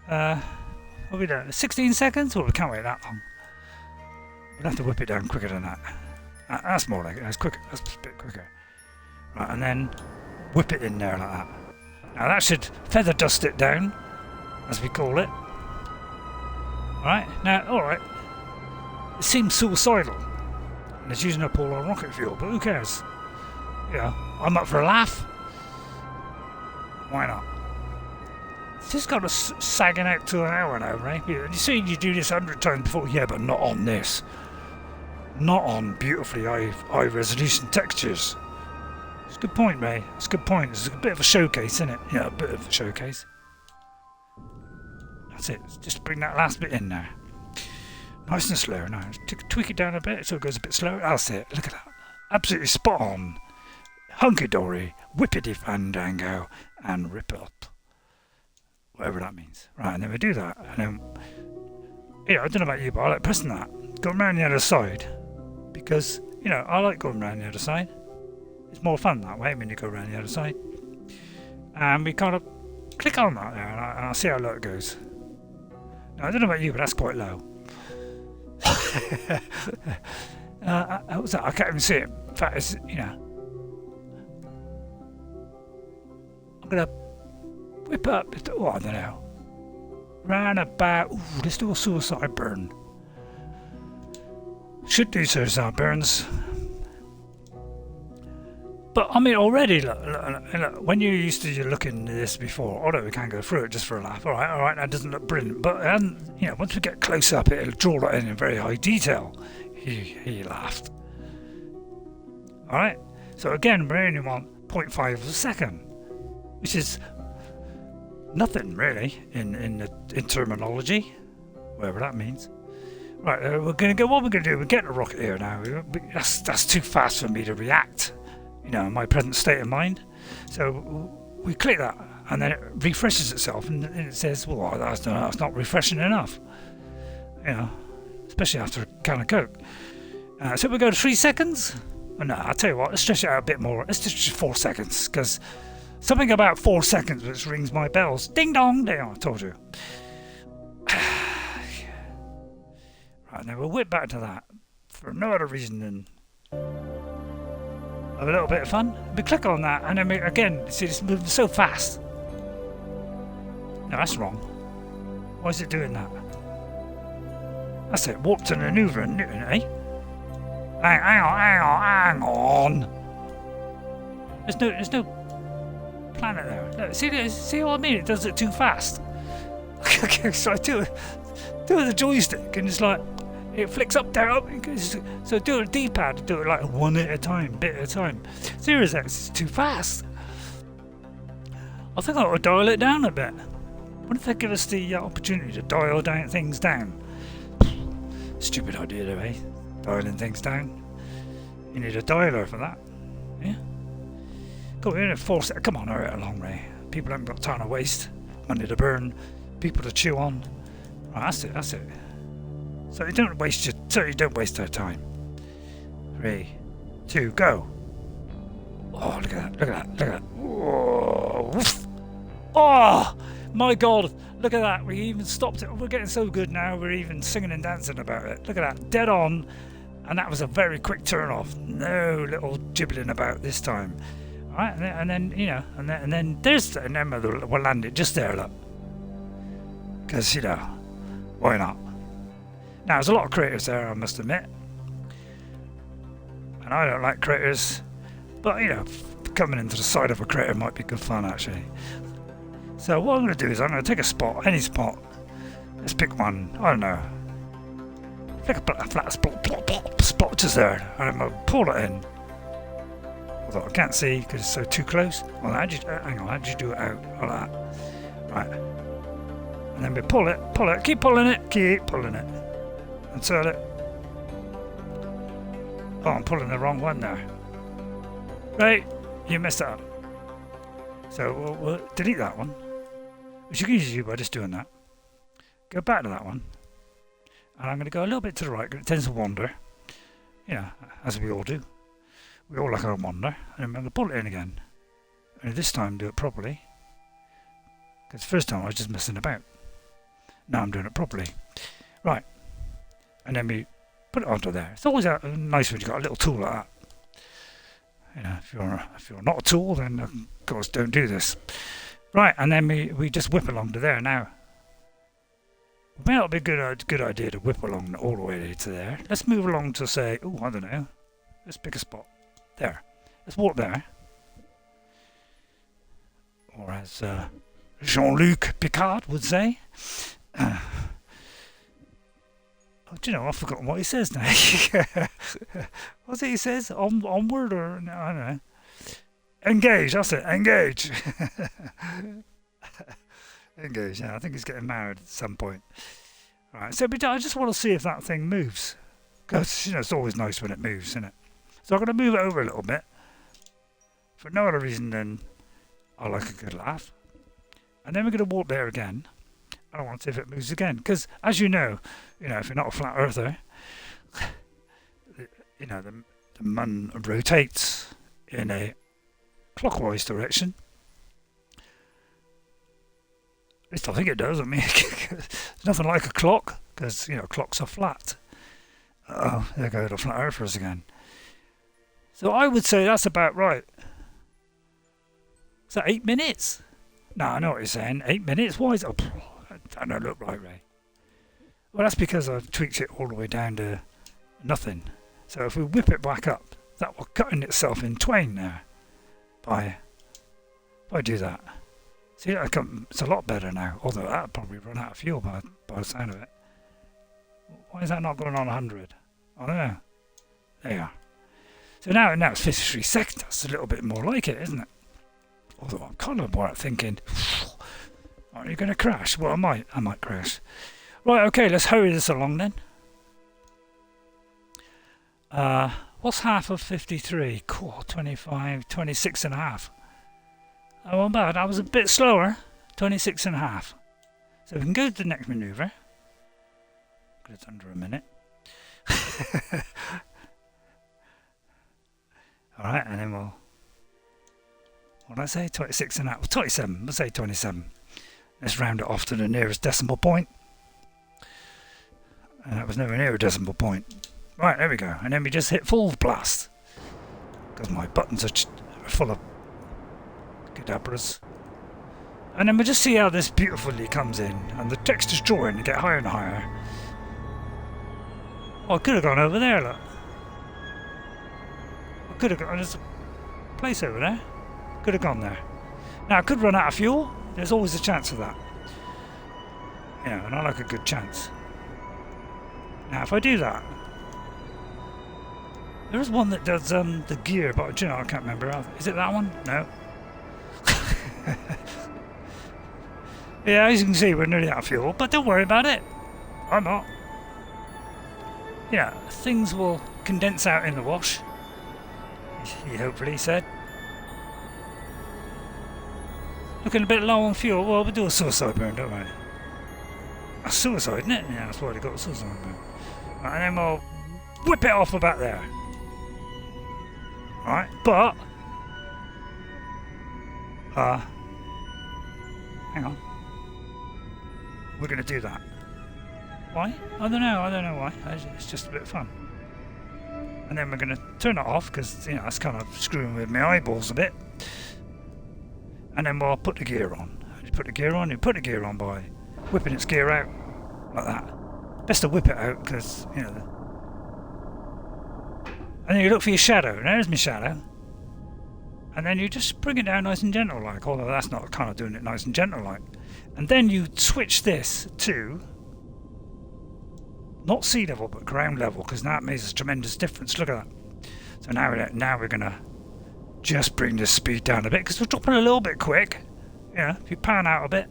[SPEAKER 1] What are we doing? 16 seconds? Well, we can't wait that long. We'll have to whip it down quicker than that. That's more like it. That's quicker. That's a bit quicker. Right, and then whip it in there like that. Now that should feather dust it down, as we call it. Alright, now, alright. It seems suicidal. And it's using up all our rocket fuel, but who cares? You know, I'm up for a laugh. Why not? It's just got us sagging out to an hour now, right? You see, you do this 100 times before. Yeah, but not on this. Not on beautifully high resolution textures. It's a good point, Ray. It's a good point. It's a bit of a showcase, isn't it? Yeah, a bit of a showcase. That's it. Just bring that last bit in there. Nice and slow. Now, tweak it down a bit so it goes a bit slower. That's it. Look at that. Absolutely spot on. Hunky-dory, whippity fandango, and rip up. Whatever that means. Right, and then we do that. And then, yeah, I don't know about you, but I like pressing that. Going around the other side. Because, you know, I like going around the other side. It's more fun that way when you go around the other side. And we kind of click on that there, and I'll see how low it goes. Now, I don't know about you, but that's quite low. What was that? I can't even see it. In fact, it's, you know. I'm going to whip up, oh, I don't know. Round about, ooh, let's do a suicide burn. Should do suicide burns. But I mean, already, look, when you're used to looking at this before, although we can go through it just for a laugh. All right, that doesn't look brilliant. But you know, once we get close up, it'll draw that in very high detail. He laughed. All right. So again, we only want 0.5 of a second, which is nothing really in terminology, whatever that means. Right, we're gonna go. What we're gonna do? We're getting a rocket here now. That's too fast for me to react. You know, in my present state of mind. So we click that, and then it refreshes itself, and it says, "Well, that's not refreshing enough." You know, especially after a can of Coke. So we go to 3 seconds. Oh, no, I'll tell you what. Let's stretch it out a bit more. Let's just 4 seconds, because something about 4 seconds which rings my bells. Ding dong, ding. I told you. Right, now we'll whip back to that for no other reason than have a little bit of fun. We click on that, and then again, see, it's moving so fast. No, that's wrong. Why is it doing that? That's it. Warp to maneuver, eh? Hang on. There's no planet there. Look, see what I mean? It does it too fast. Okay, so I do it with the joystick, and it's like it flicks up, down, up. So do it with a D-pad, do it like one at a time, bit at a time. Seriously, it's too fast. I think I ought to dial it down a bit. What if they give us the opportunity to dial down things down? Stupid idea, though, eh? Dialing things down. You need a dialer for that. Yeah. Go in and force it. Come on, hurry it along, Ray. People haven't got time to waste, money to burn, people to chew on. Right, that's it. That's it. So you don't waste their time. 3, 2, go. Oh, look at that! Look at that! Look at that! Whoa. Woof. Oh, my God! Look at that! We even stopped it. We're getting so good now. We're even singing and dancing about it. Look at that! Dead on. And that was a very quick turn off. No little gibbling about this time. All right, and then you know, and then we'll land it just there, look. Because you know, why not? Now there's a lot of craters there, I must admit, and I don't like craters, but you know, coming into the side of a crater might be good fun actually. So what I'm going to do is I'm going to take a spot, any spot. Let's pick one. I don't know. Pick a flat spot just there, and I'm going to pull it in. Although I can't see because it's so too close. Well, hang on, how do you do it out? Like that. Right. And then we pull it, keep pulling it, insert it. Oh, I'm pulling the wrong one there. Right, you messed it up. So we'll delete that one, which you can usually do by just doing that. Go back to that one, and I'm going to go a little bit to the right because it tends to wander. You know, as we all do. We all like our wander, and I'm going to pull it in again. And this time do it properly. Because the first time I was just messing about. Now I'm doing it properly. Right. And then we put it onto there. It's always nice when you've got a little tool like that. You know, if you're not a tool, then of course don't do this. Right, and then we just whip along to there now. It may not be a good idea to whip along all the way to there. Let's move along to say, oh, I don't know. Let's pick a spot. There. Let's walk there. Or as Jean-Luc Picard would say. Oh, do you know, I've forgotten what he says now. What's it he says? Onward or... No, I don't know. Engage, that's it. Engage. Engage, yeah. I think he's getting married at some point. All right, so I just want to see if that thing moves. Because, you know, it's always nice when it moves, isn't it? So I'm going to move it over a little bit. For no other reason than I like a good laugh. And then we're going to walk there again. I want to see if it moves again. Because, as you know, if you're not a flat earther, you know, the Mun rotates in a clockwise direction. At least I think it does. I mean, it's nothing like a clock, because, you know, clocks are flat. Oh, there go the flat earthers again. So I would say that's about right. Is that 8 minutes? No, I know what you're saying. 8 minutes? Why is it? That don't look right, Ray. Well, that's because I've tweaked it all the way down to nothing. So if we whip it back up, that will cutting itself in twain there. If I do that. See, it's a lot better now. Although that'll probably run out of fuel by the sound of it. Why is that not going on 100? I don't know. There you are. So now it's 53 seconds. That's a little bit more like it, isn't it? Although I'm kind of more thinking, aren't you going to crash? Well, I might crash. Right, okay, let's hurry this along then. What's half of 53? Cool, 25, 26 and a half. Oh, well, bad. I was a bit slower. 26 and a half. So we can go to the next manoeuvre. It's under a minute. Alright, and then we'll... What did I say? 26 and a half. 27. We'll say 27. Let's round it off to the nearest decimal point. And that was nowhere near a decimal point. Right, there we go. And then we just hit full blast. Because my buttons are full of cadabras. And then we'll just see how this beautifully comes in. And the texture's drawing to get higher and higher. Oh, I could have gone over there, look. I could have gone... There's a place over there. Could have gone there. Now, I could run out of fuel. There's always a chance of that. You know, and I like a good chance. Now, if I do that... There is one that does the gear, but you know, I can't remember. Is it that one? No. Yeah, as you can see, we're nearly out of fuel, but don't worry about it. I'm not. Yeah, things will condense out in the wash. He hopefully said. Looking a bit low on fuel. Well, we'll do a suicide burn, don't we? A suicide, isn't it? Yeah, that's why they got a suicide burn. Right, and then we'll whip it off about there. Right, but hang on. We're going to do that. Why? I don't know why. It's just a bit of fun. And then we're going to turn it off because, you know, that's kind of screwing with my eyeballs a bit. And then we'll put the gear on. You put the gear on, you put the gear on by whipping its gear out like that. Best to whip it out because, you know. And then you look for your shadow. There's my shadow. And then you just bring it down nice and gentle like, although that's not kind of doing it nice and gentle like. And then you switch this to not sea level but ground level because that makes a tremendous difference. Look at that. So now we're going to just bring the speed down a bit because we're dropping a little bit quick. Yeah, if you pan out a bit.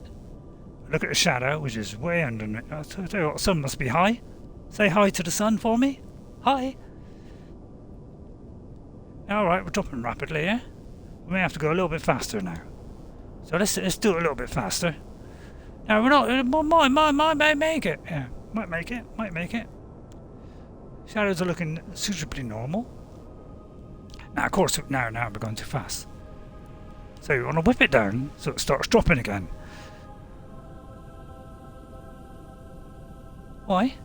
[SPEAKER 1] Look at the shadow, which is way under it. I'll tell you what, the sun must be high. Say hi to the sun for me. Hi. Alright, we're dropping rapidly, yeah? We may have to go a little bit faster now. So let's do it a little bit faster. Now we're not... Might make it. Yeah, might make it. Shadows are looking suitably normal. Now, of course, now we're going too fast. So you want to whip it down so it starts dropping again. Why?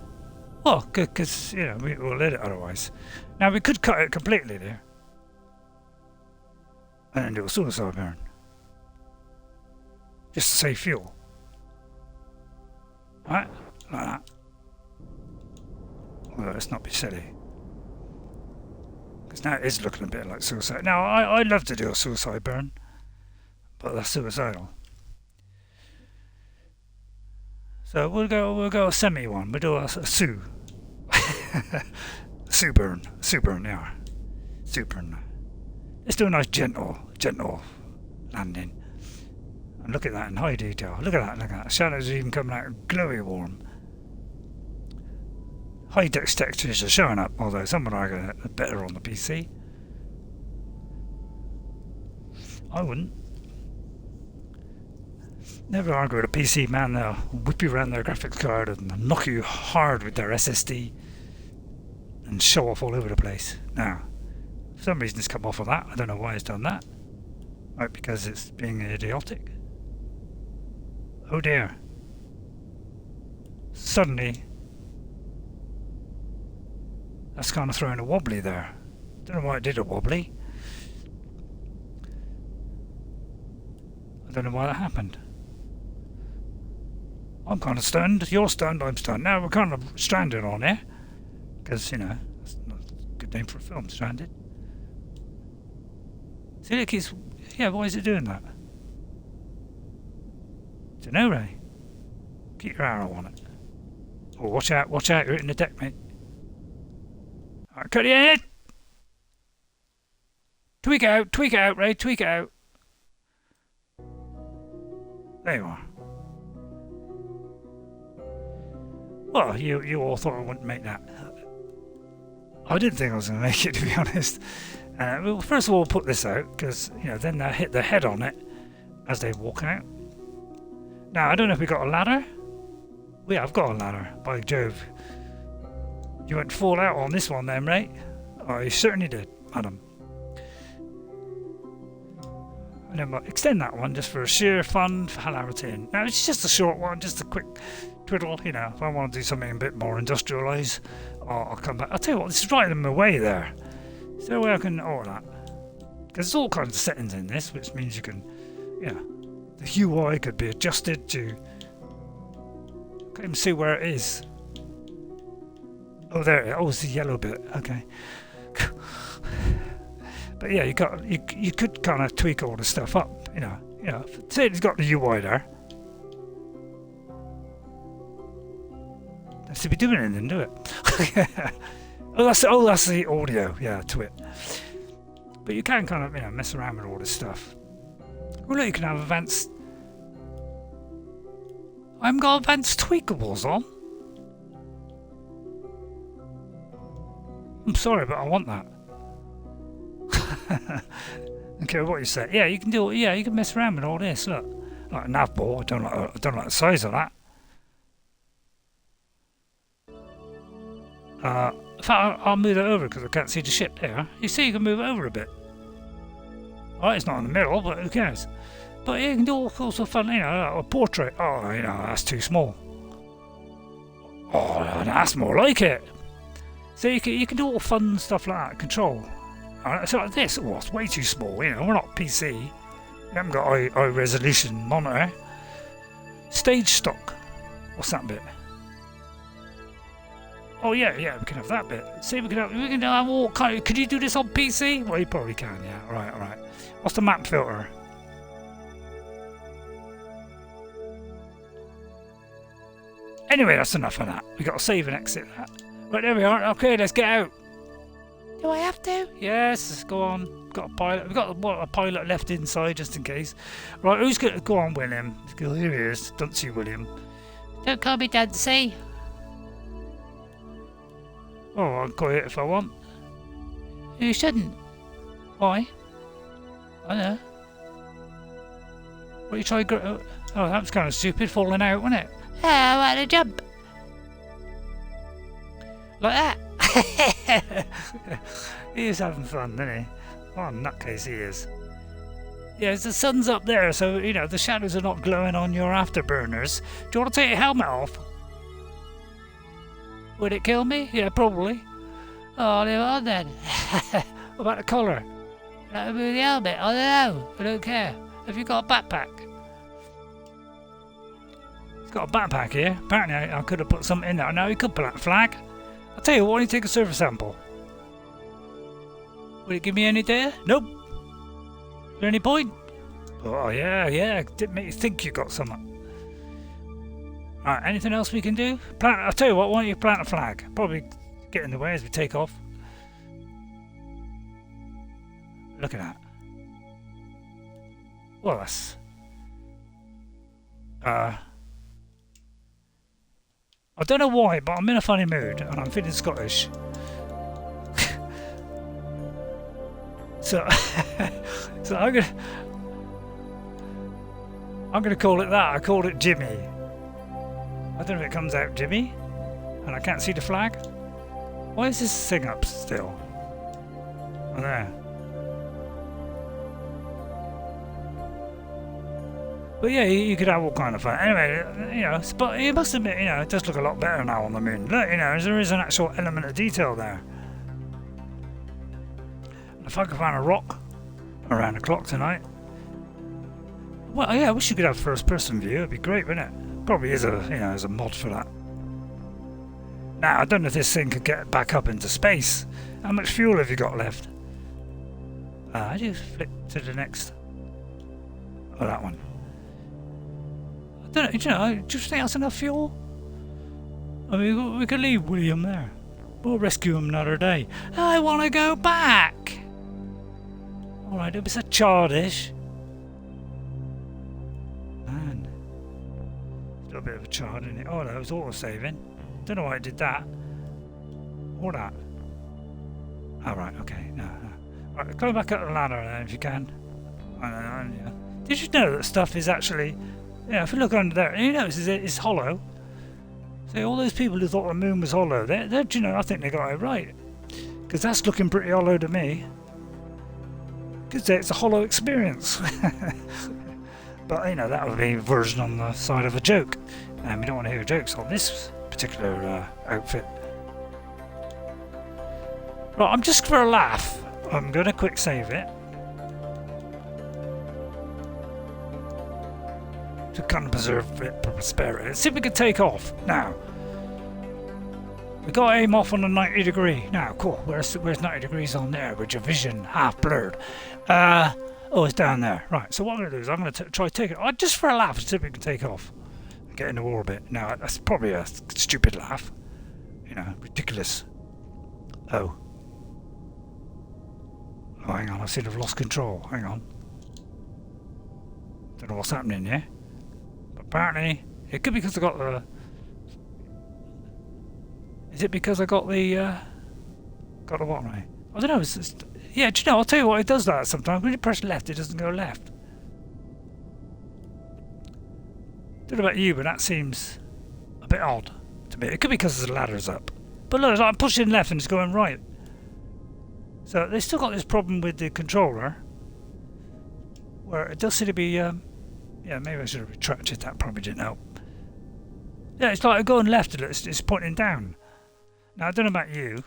[SPEAKER 1] Well, because, you know, we'll let it otherwise. Now, we could cut it completely there. And then do a suicide burn. Just to save fuel. Right? Like that. Although, let's not be silly. Because now it is looking a bit like suicide. Now, I'd love to do a suicide burn. But that's suicidal. So we'll go a semi one. We'll do a Sue. Sue burn, yeah. Sue burn. Let's do a nice gentle landing. And look at that in high detail. Look at that. Shadows are even coming out glowy warm. High dex textures are showing up, although some would argue they're better on the PC. I wouldn't. Never argue with a PC man. They'll whip you around their graphics card and knock you hard with their SSD and show off all over the place. Now, for some reason it's come off of that. I don't know why it's done that. Right, because it's being idiotic. Oh dear. Suddenly, that's kind of throwing a wobbly there. Don't know why it did a wobbly. I don't know why that happened. I'm kind of stunned, you're stunned, I'm stunned. Now we're kind of stranded on here. Because, you know, that's not a good name for a film, stranded. See, look, it's... Yeah, why is it doing that? Don't know, Ray. Keep your arrow on it. Oh, watch out, you're hitting the deck, mate. Alright, cut it in! Tweak it out, Ray, tweak it out. There you are. Well, you all thought I wouldn't make that. I didn't think I was going to make it, to be honest. Well, first of all, we'll put this out, because, you know, then they'll hit their head on it as they walk out. Now, I don't know if we got a ladder. Well, yeah, I've got a ladder, by Jove. You went fall out on this one then, right? Oh, you certainly did, madam. And then we'll extend that one just for sheer fun for hilarity. Now, it's just a short one, just a quick twiddle, you know. If I want to do something a bit more industrialised, I'll come back. I'll tell you what, this is right in my way there. Is there a way I can alter that? Because there's all kinds of settings in this, which means you can, yeah, the UI could be adjusted to. I can't even see where it is. Oh, there it is. Oh, it's the yellow bit. Okay. But yeah, you could kind of tweak all the stuff up, you know. Say it's got the UI there. Let's see if we do anything, do it. Oh, that's the audio, yeah, to it. But you can kind of, you know, mess around with all this stuff. Well, look, you can have advanced. I haven't got advanced tweakables on. I'm sorry, but I want that. Okay, what you say? Yeah, you can do. Yeah, you can mess around with all this. Look, like a nav ball. I don't like the size of that. In fact, I'll move it over because I can't see the ship there. You see, you can move it over a bit. Alright, it's not in the middle, but who cares? But yeah, you can do all sorts of fun, you know, a portrait. Oh, you know, that's too small. Oh, that's more like it. So you can do all fun stuff like that. Control. So like this, oh, it's way too small. You know, we're not PC. We haven't got high resolution monitor. Stage stock. What's that bit? Oh yeah, we can have that bit. See, we can have all kind. Could you do this on PC? Well, you probably can. Yeah, all right. What's the map filter? Anyway, that's enough of that. We got to save and exit that. Right, there we are. Okay, let's get out. Do I have to? Yes, let's go on. Got a pilot. We've got a pilot left inside just in case. Right, who's going to go on, William? Here he is. Don't see William.
[SPEAKER 2] Don't call me Dancy.
[SPEAKER 1] Oh, I'll call it if I want.
[SPEAKER 2] You shouldn't.
[SPEAKER 1] Why?
[SPEAKER 2] I know.
[SPEAKER 1] What you try? Oh, that was kind of stupid, falling out, wasn't it?
[SPEAKER 2] Oh, I want to jump. Like
[SPEAKER 1] that. He is having fun, isn't he? Oh, nutcase he is. Yeah, the sun's up there, so, you know, the shadows are not glowing on your afterburners. Do you want to take your helmet off?
[SPEAKER 2] Would it kill me? Yeah, probably. Oh, leave it on then.
[SPEAKER 1] What about the collar?
[SPEAKER 2] That would be the helmet. I don't know. I don't care.
[SPEAKER 1] Have you got a backpack? He's got a backpack here. Apparently I could have put something in there. No, you could put that flag. I'll tell you what, why don't you take a surface sample? Will it give me any data? Nope. Is there any point? Oh, yeah. Didn't make you think you got something. Alright, anything else we can do? I'll tell you what, why don't you plant a flag? Probably get in the way as we take off. Look at that. Well, that's... I don't know why, but I'm in a funny mood and I'm feeling Scottish. So I'm gonna call it that. I called it Jimmy. I don't know if it comes out Jimmy, and I can't see the flag. Why is this thing up still? Oh, there. But yeah, you could have all kind of fun. Anyway, you know, but you must admit, you know, it does look a lot better now on the moon. Look, you know, there is an actual element of detail there. And if I could find a rock around the clock tonight. Well, yeah, I wish you could have first-person view. It'd be great, wouldn't it? Probably is there's a mod for that. Now, I don't know if this thing could get back up into space. How much fuel have you got left? How do you flip to the next? Oh, that one. I don't know, do you just think that's enough fuel? I mean, we could leave William there. We'll rescue him another day. I want to go back! Alright, don't be so childish. Man. A little bit of a child in it. Oh, that was auto-saving. Don't know why it did that. Or that. Oh, right, okay. No. Right, go back up the ladder then if you can. Yeah. Did you know that stuff is actually... Yeah, if you look under there, you notice it's hollow. So all those people who thought the moon was hollow, they're you know, I think they got it right. Because that's looking pretty hollow to me. Because it's a hollow experience. But, you know, that would be a version on the side of a joke. And we don't want to hear jokes on this particular outfit. Right, I'm just for a laugh. I'm going to quick save it. To kind of preserve it for prosperity. Let's see if we can take off. Now. We got to aim off on a 90 degree. Now, cool. Where's 90 degrees on there with your vision half blurred? Oh, it's down there. Right, so what I'm going to do is I'm going to try to take it. Just for a laugh, see if we can take off. And get into orbit. Now, that's probably a stupid laugh. You know, ridiculous. Oh. Oh, hang on. I seem to have lost control. Hang on. Don't know what's happening here. But apparently, it could be because I got the... Is it because I got the what right? I don't know. It's yeah, do you know? I'll tell you what. It does that sometimes. When you press left, it doesn't go left. Don't know about you, but that seems a bit odd to me. It could be because the ladder's up. But look, I'm pushing left and it's going right. So they still got this problem with the controller, where it does seem to be. Yeah, maybe I should have retracted that. Probably didn't help. Yeah, it's like going left. It's pointing down. Now, I don't know about you.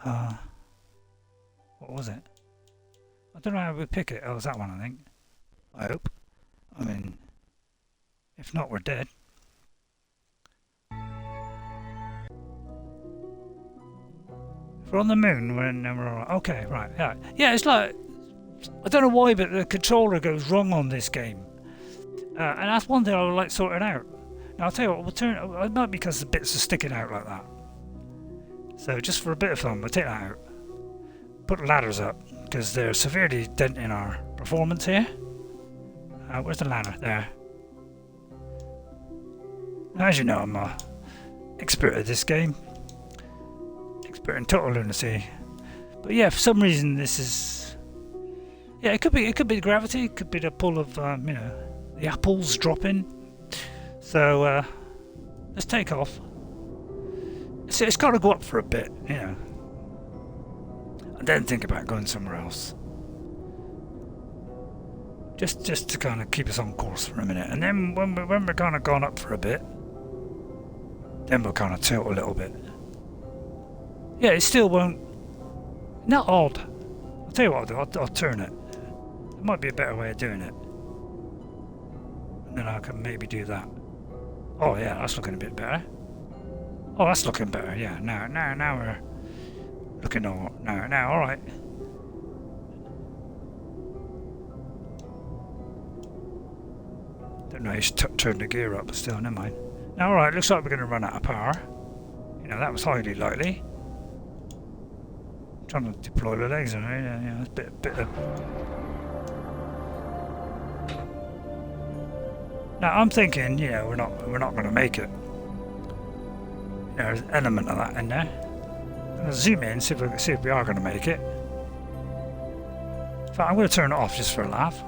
[SPEAKER 1] What was it? I don't know how we pick it. Oh, it's that one, I think. I hope. I mean, if not, we're dead. If we're on the moon, we're all right. Okay, right. Yeah, it's like... I don't know why, but the controller goes wrong on this game. And that's one thing I would like sorting out. Now I'll tell you what, we'll turn it might be because the bits are sticking out like that. So just for a bit of fun, we'll take that out. Put the ladders up, because they're severely denting our performance here. Where's the ladder? There. As you know, I'm an expert at this game. Expert in total lunacy. But yeah, for some reason this is... Yeah, it could be the gravity, it could be the pull of, you know, the apples dropping. So, let's take off. It's got to go up for a bit, you know. And then think about going somewhere else. Just to kind of keep us on course for a minute. And then when we're kind of gone up for a bit, then we'll kind of tilt a little bit. Yeah, it still won't... Not odd. I'll tell you what I'll do. I'll turn it. There might be a better way of doing it. And then I can maybe do that. Oh yeah, that's looking a bit better. Oh, that's looking better. Yeah, now we're looking all now. All right. Don't know. You should turn the gear up, but still, never mind. Now, all right. Looks like we're going to run out of power. You know, that was highly likely. I'm trying to deploy the legs, and yeah, it's a bit of. Now I'm thinking, you know, we're not going to make it. You know, there's an element of that in there. I'm going to zoom in, see if we are going to make it. In fact, I'm going to turn it off just for a laugh.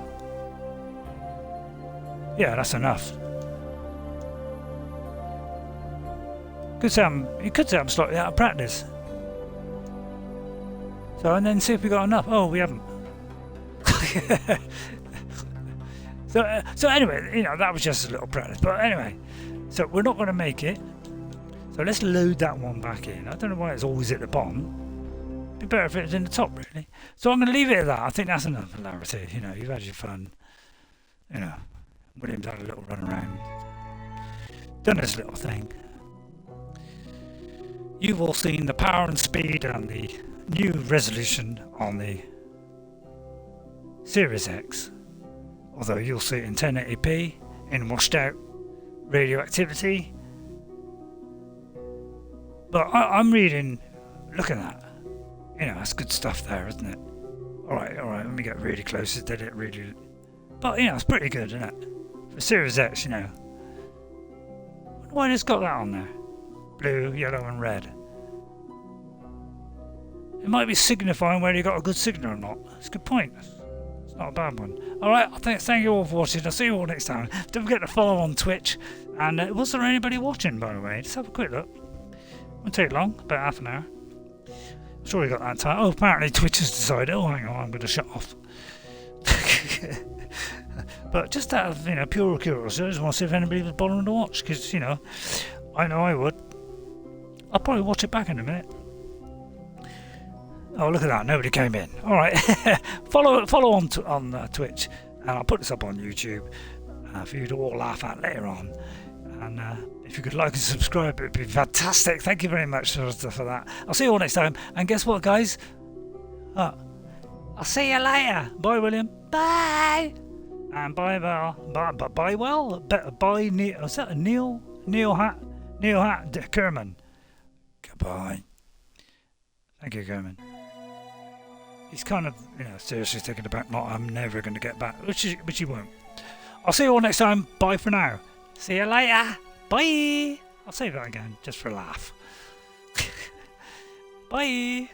[SPEAKER 1] Yeah, that's enough. You could say I'm slightly out of practice. So, and then see if we got enough. Oh, we haven't. So anyway, you know, that was just a little practice. But anyway, so we're not going to make it. So let's load that one back in. I don't know why it's always at the bottom. It'd be better if it was in the top, really. So I'm going to leave it at that. I think that's enough hilarity. You know, you've had your fun. You know, William's had a little run around. Done his little thing. You've all seen the power and speed and the new resolution on the Series X. Although you'll see it in 1080p in washed out radioactivity. But I'm reading, look at that. You know, that's good stuff there, isn't it? Alright, let me get really close. Did it really... But, you know, it's pretty good, isn't it? For Series X, you know. Why it's got that on there? Blue, yellow and red. It might be signifying whether you got a good signal or not. It's a good point. It's not a bad one. Alright, thank you all for watching. I'll see you all next time. Don't forget to follow on Twitch. And was there anybody watching, by the way? Just have a quick look. Won't take long, about half an hour. I'm sure you got that time. Oh, apparently Twitch has decided, oh, hang on, I'm going to shut off. But just out of, pure curiosity, I just want to see if anybody was bothering to watch. Because, I know I would. I'll probably watch it back in a minute. Oh, look at that. Nobody came in. All right. follow on Twitch. And I'll put this up on YouTube for you to all laugh at later on. And if you could like and subscribe, it would be fantastic. Thank you very much for that. I'll see you all next time. And guess what, guys? I'll see you later. Bye, William. Bye. And bye, well. Bye, Neil. Was that a Neil? Neil Kerman. Goodbye. Thank you, Kerman. He's kind of, seriously thinking about I'm never going to get back, which he won't. I'll see you all next time. Bye for now. See you later. Bye. I'll say that again, just for a laugh. Bye.